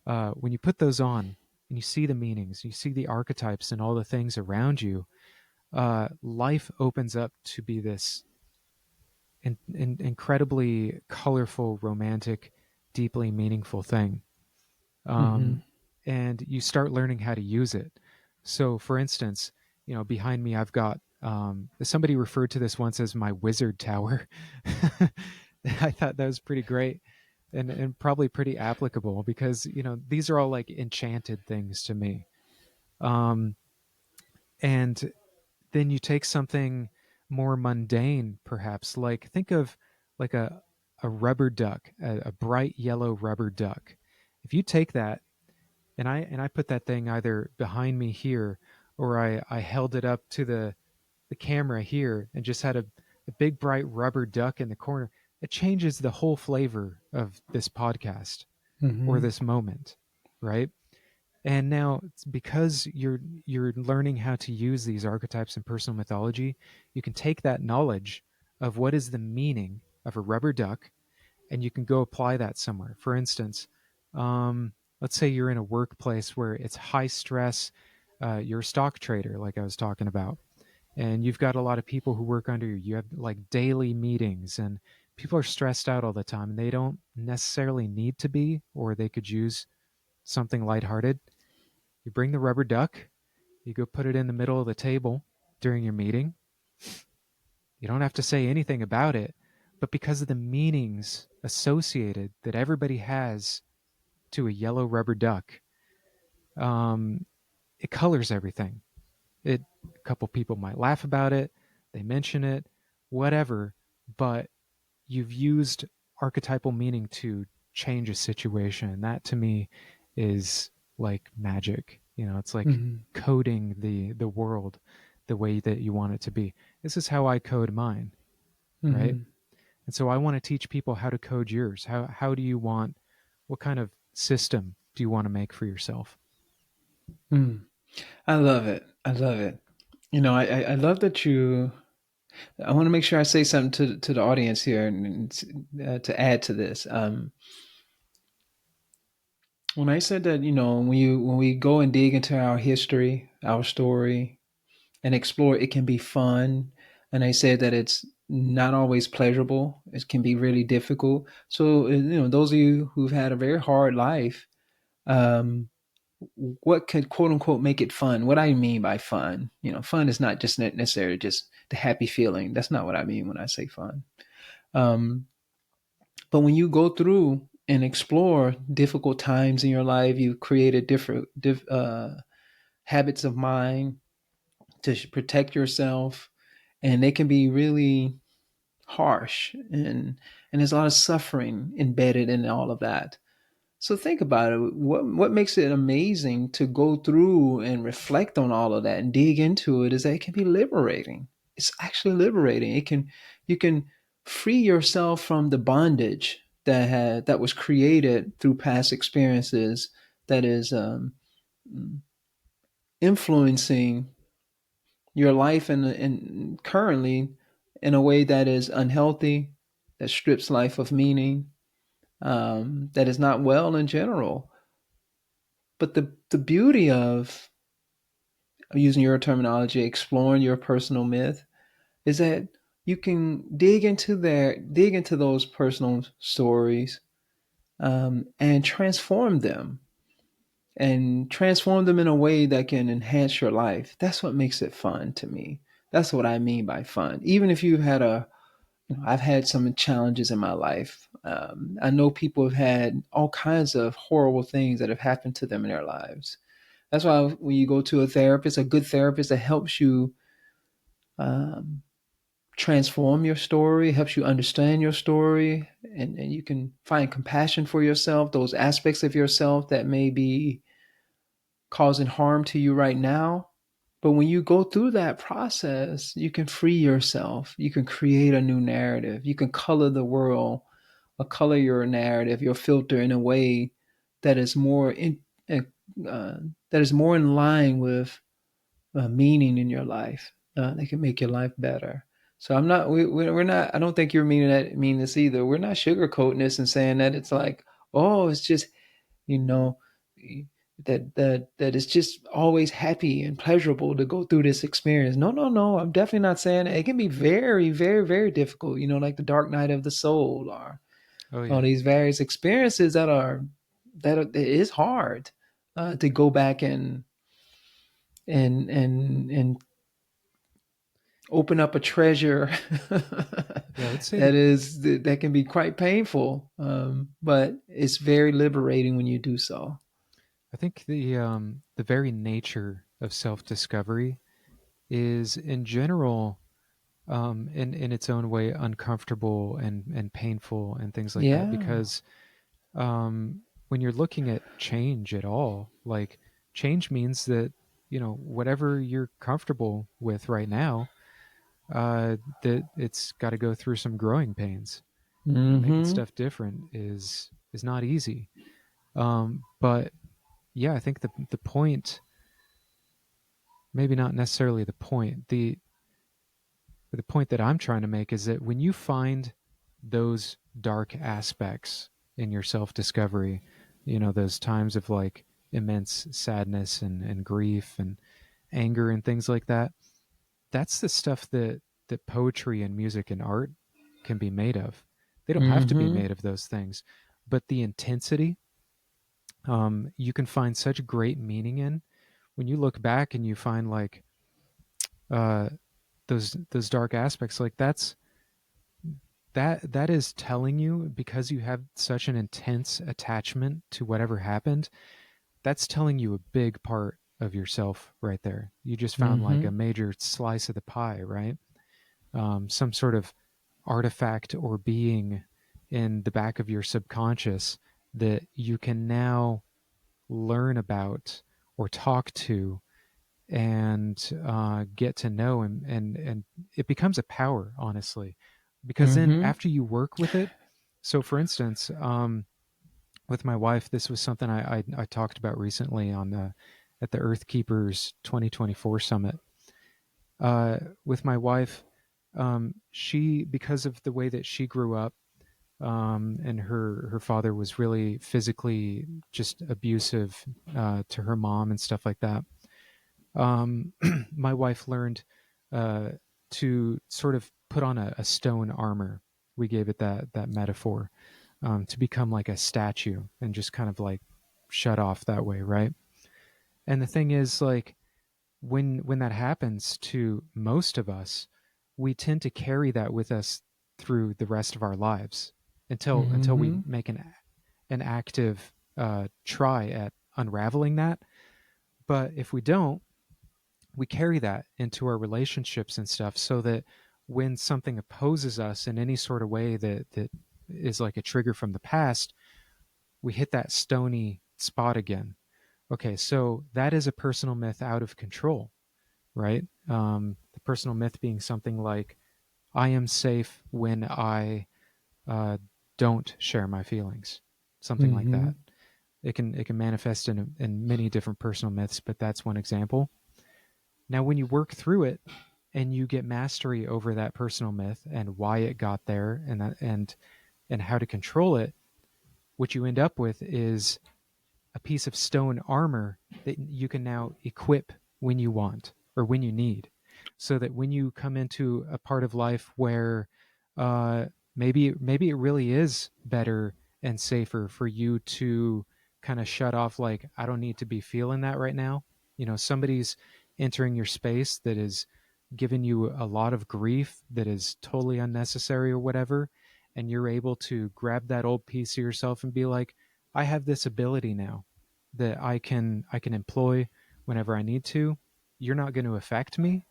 When you put those on and you see the meanings, you see the archetypes and all the things around you, life opens up to be this incredibly colorful, romantic, deeply meaningful thing. Mm-hmm. um, and you start learning how to use it. So, for instance, behind me, I've got, somebody referred to this once as my wizard tower. I thought that was pretty great. and probably pretty applicable because these are all like enchanted things to me. Um, and then you take something more mundane, perhaps, like think of like a rubber duck, a bright yellow rubber duck. If you take that and I put that thing either behind me here, or I held it up to the camera here and just had a big bright rubber duck in the corner, it changes the whole flavor of this podcast or Mm-hmm. this moment, right? And now it's because you're learning how to use these archetypes in personal mythology, you can take that knowledge of what is the meaning of a rubber duck and you can go apply that somewhere. For instance, let's say you're in a workplace where it's high stress. You're a stock trader, like I was talking about, and you've got a lot of people who work under you. You have like daily meetings, and people are stressed out all the time, and they don't necessarily need to be, or they could use something lighthearted. You bring the rubber duck, you go put it in the middle of the table during your meeting. You don't have to say anything about it, but because of the meanings associated that everybody has to a yellow rubber duck, um, it colors everything. A couple people might laugh about it, they mention it, whatever, but you've used archetypal meaning to change a situation. And that to me is like magic. It's like Mm-hmm. coding the world the way that you want it to be. This is how I code mine, right? Mm-hmm. And so I want to teach people how to code yours. How do you want, what kind of system do you want to make for yourself? Mm. I love it. I love it. I love that you. I want to make sure I say something to the audience here, and to add to this. When I said that, when we go and dig into our history, our story, and explore, it can be fun. And I said that it's not always pleasurable. It can be really difficult. So, those of you who've had a very hard life, um, what could quote unquote make it fun? What I mean by fun, fun is not just necessarily just the happy feeling. That's not what I mean when I say fun. Um, but when you go through and explore difficult times in your life, you created different habits of mind to protect yourself, and they can be really harsh, and there's a lot of suffering embedded in all of that. So think about it. What makes it amazing to go through and reflect on all of that and dig into it is that it can be liberating. It's actually liberating. You can free yourself from the bondage that was created through past experiences that is influencing your life and currently in a way that is unhealthy, that strips life of meaning, that is not well in general. But the beauty of using your terminology, exploring your personal myth, is that you can dig into those personal stories, and transform them in a way that can enhance your life. That's what makes it fun to me. That's what I mean by fun. Even if you've had I've had some challenges in my life. I know people have had all kinds of horrible things that have happened to them in their lives. That's why when you go to a therapist, a good therapist that helps you um, transform your story, helps you understand your story, and you can find compassion for yourself, those aspects of yourself that may be causing harm to you right now. But when you go through that process, you can free yourself. You can create a new narrative. You can color the world, or color your narrative, your filter in a way that is more uh, that is more in line with meaning in your life. They can make your life better. So I'm not. We're not. I don't think you're mean this either. We're not sugarcoating this and saying that it's like, oh, it's just you know that it's just always happy and pleasurable to go through this experience. No, no, no. I'm definitely not saying it can be very, very, very difficult. Like the dark night of the soul, or Oh all yeah. these various experiences it is hard to go back and open up a treasure Yeah, I would say That is that can be quite painful, but it's very liberating when you do so. I think the very nature of self-discovery is in general in its own way uncomfortable and painful and things like that Yeah. because when you're looking at change at all, like change means that whatever you're comfortable with right now, that it's got to go through some growing pains. Making Mm-hmm. stuff different is not easy. But yeah, I think the point, maybe not necessarily the point, the point that I'm trying to make is that when you find those dark aspects in your self discovery, those times of like immense sadness and grief and anger and things like that, that's the stuff that poetry and music and art can be made of. They don't have to be Mm-hmm. made of those things, but the intensity, you can find such great meaning in when you look back and you find like uh, those dark aspects. Like that is telling you, because you have such an intense attachment to whatever happened, that's telling you a big part of yourself right there. You just found like Mm-hmm. a major slice of the pie, right? Some sort of artifact or being in the back of your subconscious that you can now learn about or talk to and get to know, and it becomes a power, honestly, because then Mm-hmm. after you work with it. So for instance, with my wife, this was something I talked about recently on the at the Earth Keepers 2024 summit. With my wife, she, because of the way that she grew up, and her father was really physically just abusive to her mom and stuff like that. My wife learned uh, to sort of put on a stone armor. We gave it that metaphor, to become like a statue and just kind of like shut off that way, right? And the thing is, like, when that happens to most of us, we tend to carry that with us through the rest of our lives until we Mm-hmm. make an active try at unraveling that. But if we don't, we carry that into our relationships and stuff, so that when something opposes us in any sort of way that is like a trigger from the past, we hit that stony spot again. Okay, so that is a personal myth out of control, right? The personal myth being something like, I am safe when I uh, don't share my feelings, something like Mm-hmm. that. It can manifest in many different personal myths, but that's one example. Now, when you work through it and you get mastery over that personal myth and why it got there, and how to control it, what you end up with is a piece of stone armor that you can now equip when you want or when you need, so that when you come into a part of life where uh, maybe it really is better and safer for you to kind of shut off, like, I don't need to be feeling that right now. Somebody's entering your space that is giving you a lot of grief that is totally unnecessary or whatever, and you're able to grab that old piece of yourself and be like, I have this ability now that I can employ whenever I need to. You're not going to affect me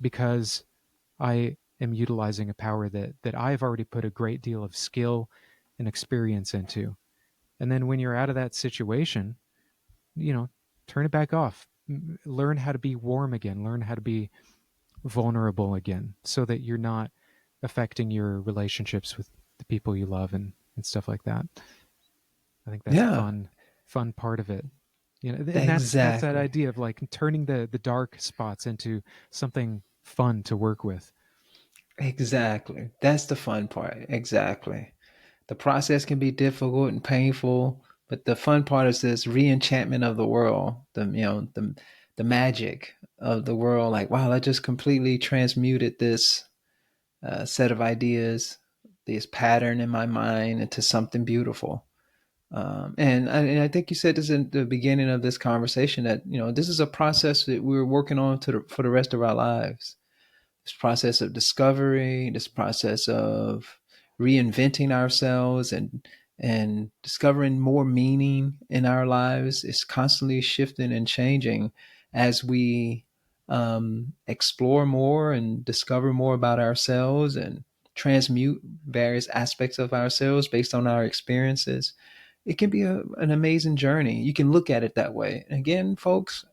because I am utilizing a power that I've already put a great deal of skill and experience into. And then when you're out of that situation, you know, turn it back off. Learn how to be warm again. Learn how to be vulnerable again, so that you're not affecting your relationships with the people you love and stuff like that. I think that's a Yeah. fun part of it. And that's that Exactly. idea of like turning the dark spots into something fun to work with. Exactly. That's the fun part. Exactly. The process can be difficult and painful, but the fun part is this re-enchantment of the world, the magic of the world. Like, wow, I just completely transmuted this set of ideas, this pattern in my mind into something beautiful. And I think you said this in the beginning of this conversation that this is a process that we're working on for the rest of our lives. this process of discovery, this process of reinventing ourselves and discovering more meaning in our lives is constantly shifting and changing as we explore more and discover more about ourselves and transmute various aspects of ourselves based on our experiences. It can be an amazing journey. You can look at it that way. Again, folks,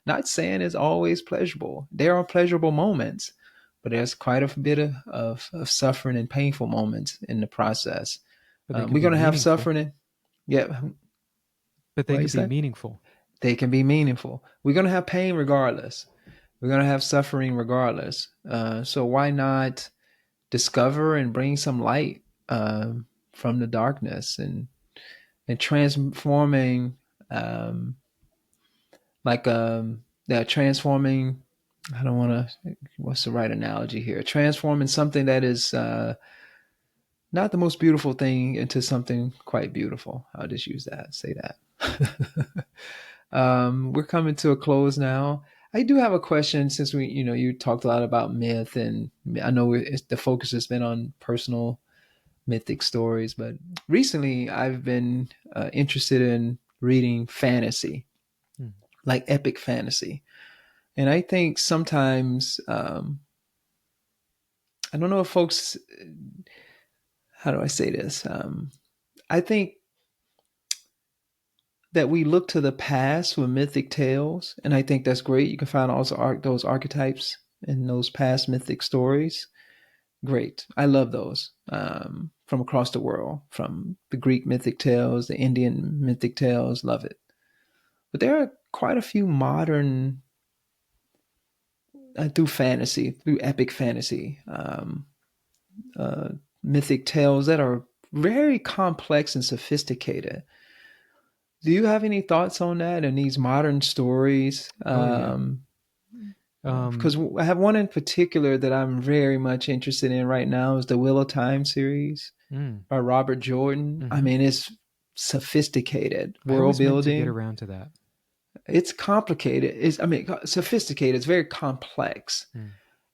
not saying it's always pleasurable. There are pleasurable moments, but there's quite a bit of suffering and painful moments in the process. But they can We're be going to have meaningful. suffering. Yeah. But they What you could be say? meaningful. They can be meaningful. We're going to have pain regardless. We're going to have suffering regardless. So why not discover and bring some light from the darkness and transforming um, yeah, transforming. I don't want to. What's the right analogy here? Transforming something that is not the most beautiful thing into something quite beautiful. I'll just use that. Say that. We're coming to a close now. I do have a question since you talked a lot about myth, and I know the focus has been on personal mythic stories, but recently I've been interested in reading fantasy, Hmm. like epic fantasy. And I think sometimes, I don't know if folks, how do I say this? I think that we look to the past with mythic tales, and I think that's great. You can find also those archetypes in those past mythic stories. Great. I love those from across the world, from the Greek mythic tales, the Indian mythic tales. Love it. But there are quite a few modern, through fantasy, through epic fantasy, uh, mythic tales that are very complex and sophisticated. Do you have any thoughts on that and these modern stories? Oh yeah. Because Um, I have one in particular that I'm very much interested in right now is the Wheel of Time series mm, by Robert Jordan. I hmm. mean, it's sophisticated I world always meant to get building. around to that. It's complicated. It's I mean sophisticated. It's very complex. Mm.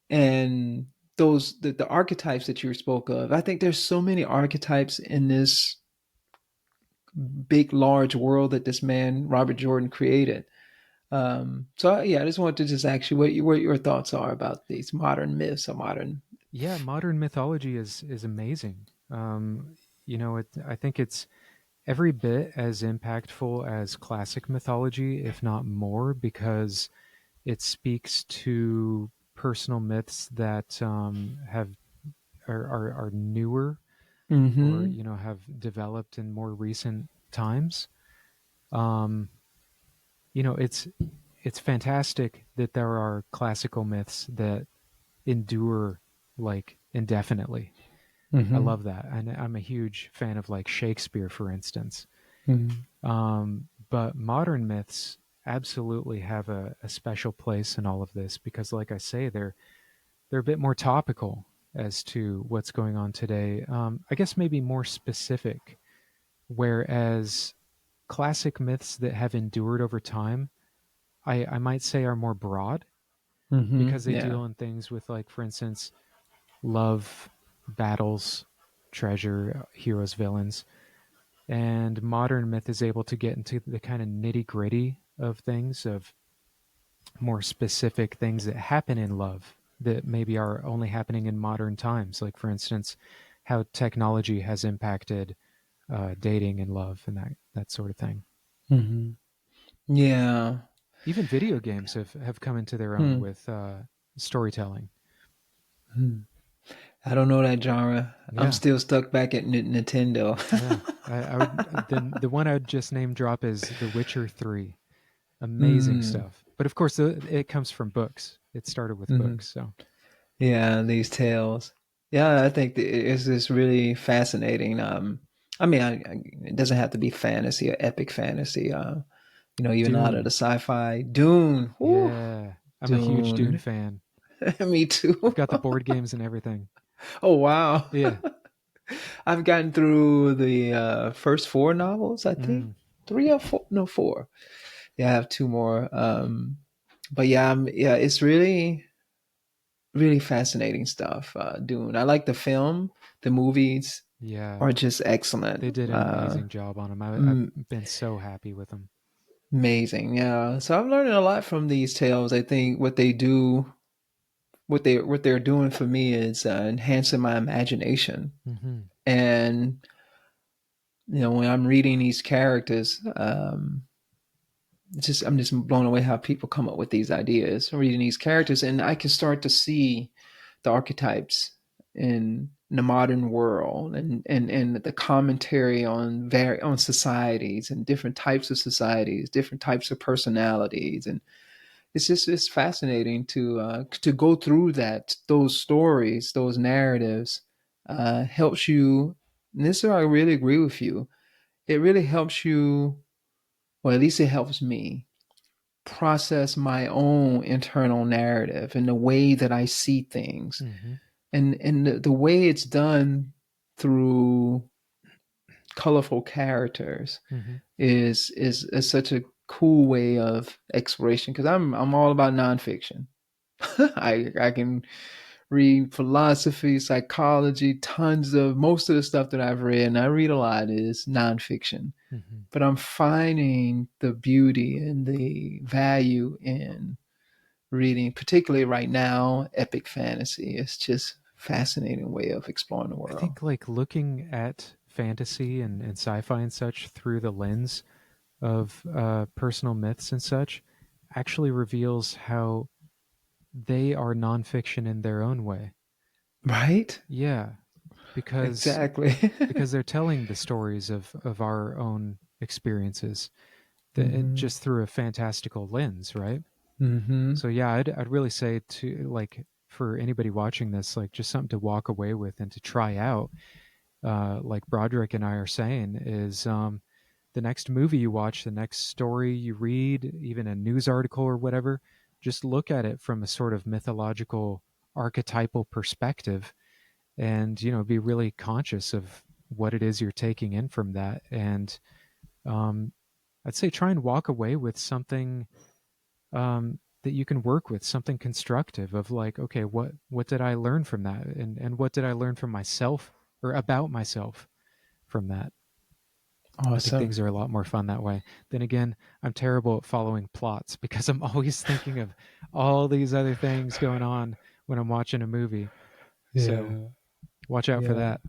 And the archetypes that you spoke of, I think there's so many archetypes in this big, large world that this man Robert Jordan created. So yeah, I just wanted to just ask you what your thoughts are about these modern myths or modern. Yeah, modern mythology is amazing. I think it's every bit as impactful as classic mythology, if not more, because it speaks to personal myths that have are newer or Mm-hmm. have developed in more recent times. Um, it's fantastic that there are classical myths that endure like indefinitely. I Mm-hmm. love that, and I'm a huge fan of like Shakespeare, for instance. Mm-hmm. But modern myths absolutely have a special place in all of this because, like I say, they're a bit more topical as to what's going on today. I guess maybe more specific, whereas classic myths that have endured over time, I might say, are more broad Mm-hmm. because they Yeah. deal in things with, like, for instance, love, battles, treasure, heroes, villains. And modern myth is able to get into the kind of nitty gritty of things, of more specific things that happen in love that maybe are only happening in modern times. Like, for instance, how technology has impacted dating and love and that sort of thing. Mm-hmm. Yeah. Even video games have come into their own Hmm. with storytelling. Hmm. I don't know that genre. I'm Yeah, still stuck back at Nintendo. yeah. I would the one I would just name drop is The Witcher 3. Amazing Mm. stuff. But of course, it comes from books. It started with Hmm. books, so Yeah, these tales. Yeah, I think it's just really fascinating. I mean, it doesn't have to be fantasy or epic fantasy. Even out of Dune. the sci-fi, Dune. Whoo, Yeah, I'm a huge Dune Dune. fan. Me I've too. got the board games and everything. Oh wow. Yeah. I've gotten through the first four novels, I think. Mm. Three or four? No, four. Yeah, I have two more. But yeah, it's really really fascinating stuff. Dune. I like the film. The movies Yeah, are just excellent. they did an amazing job on them. I've M- been so happy with them. Amazing. Yeah. So I'm learning a lot from these tales. I think what they do, what they're doing for me is enhancing my imagination. Hmm. And when I'm reading these characters, I'm just blown away how people come up with these ideas. I'm reading these characters, and I can start to see the archetypes in the modern world, and the commentary on societies and different types of societies, different types of personalities, and it's fascinating to go through those stories, those narratives. Helps you. And this is where I really agree with you. It really helps you, or at least it helps me process my own internal narrative and the way that I see things, Hmm. and the way it's done through colorful characters Hmm. is such a cool way of exploration, because I'm all about nonfiction. I can read philosophy, psychology, tons of most of the stuff that I've read, and I read a lot, is nonfiction. Hmm. But I'm finding the beauty and the value in reading, particularly right now, epic fantasy. It's just fascinating way of exploring the I world. think like looking at fantasy and sci-fi and such through the lens of personal myths and such actually reveals how they are nonfiction in their own way. Right? Yeah, because Exactly. they're telling the stories of our own experiences Mm-hmm. just through a fantastical lens, right? Mm-hmm. So yeah, I'd really say to like for anybody watching this, like just something to walk away with and to try out. Like Broderick and I are saying, is the next movie you watch, the next story you read, even a news article or whatever, just look at it from a sort of mythological, archetypal perspective, and be really conscious of what it is you're taking in from that. And um, I'd say try and walk away with something that you can work with, something constructive of like, okay, what did I learn from that, and what did I learn from myself or about myself from that. I think Awesome. things are a lot more fun that way. Then again, I'm terrible at following plots because I'm always thinking of all these other things going on when I'm watching a movie. So Yeah. watch out for Yeah. that.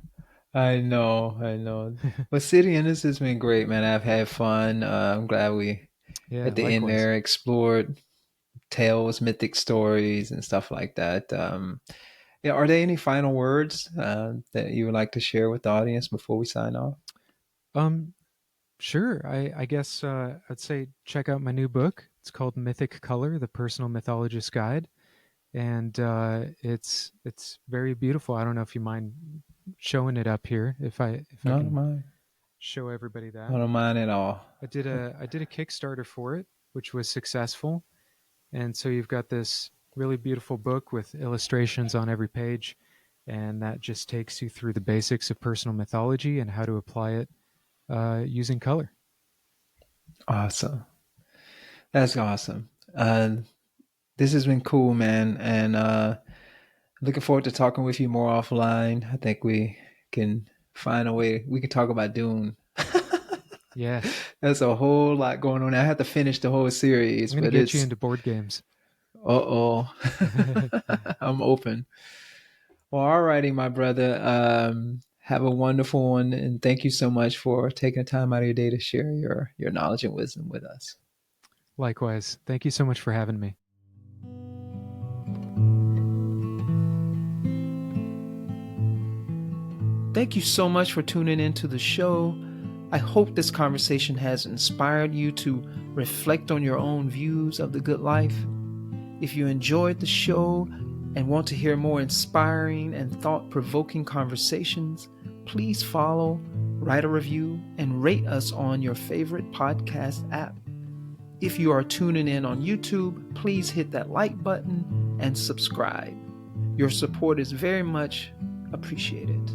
I know. I know. But Sidian, this has been great, man. I've had fun. I'm glad we Yeah, at the end likewise. there explored tales, mythic stories, and stuff like that. Yeah, are there any final words that you would like to share with the audience before we sign off? Um, sure. I guess I'd say check out my new book. It's called Mythic Color: The Personal Mythologist Guide, and it's very beautiful. I don't know if you mind showing it up here, if I Not can mine. show everybody I that. don't mind at all. I did a Kickstarter for it, which was successful, and so you've got this really beautiful book with illustrations on every page, and that just takes you through the basics of personal mythology and how to apply it using color. Awesome. That's awesome. This has been cool, man. And looking forward to talking with you more offline. I think we can find a way. We can talk about Dune. Yes, There's a whole lot going on. I have to finish the whole I'm series, going to but get you it's into board games. oh. I'm open. Well, alrighty, my brother. Have a wonderful one, and thank you so much for taking the time out of your day to share your knowledge and wisdom with us. Likewise. Thank you so much for having me. Thank you so much for tuning into the show. I hope this conversation has inspired you to reflect on your own views of the good life. If you enjoyed the show and want to hear more inspiring and thought provoking conversations, please follow, write a review, and rate us on your favorite podcast app. If you are tuning in on YouTube, please hit that like button and subscribe. Your support is very much appreciated.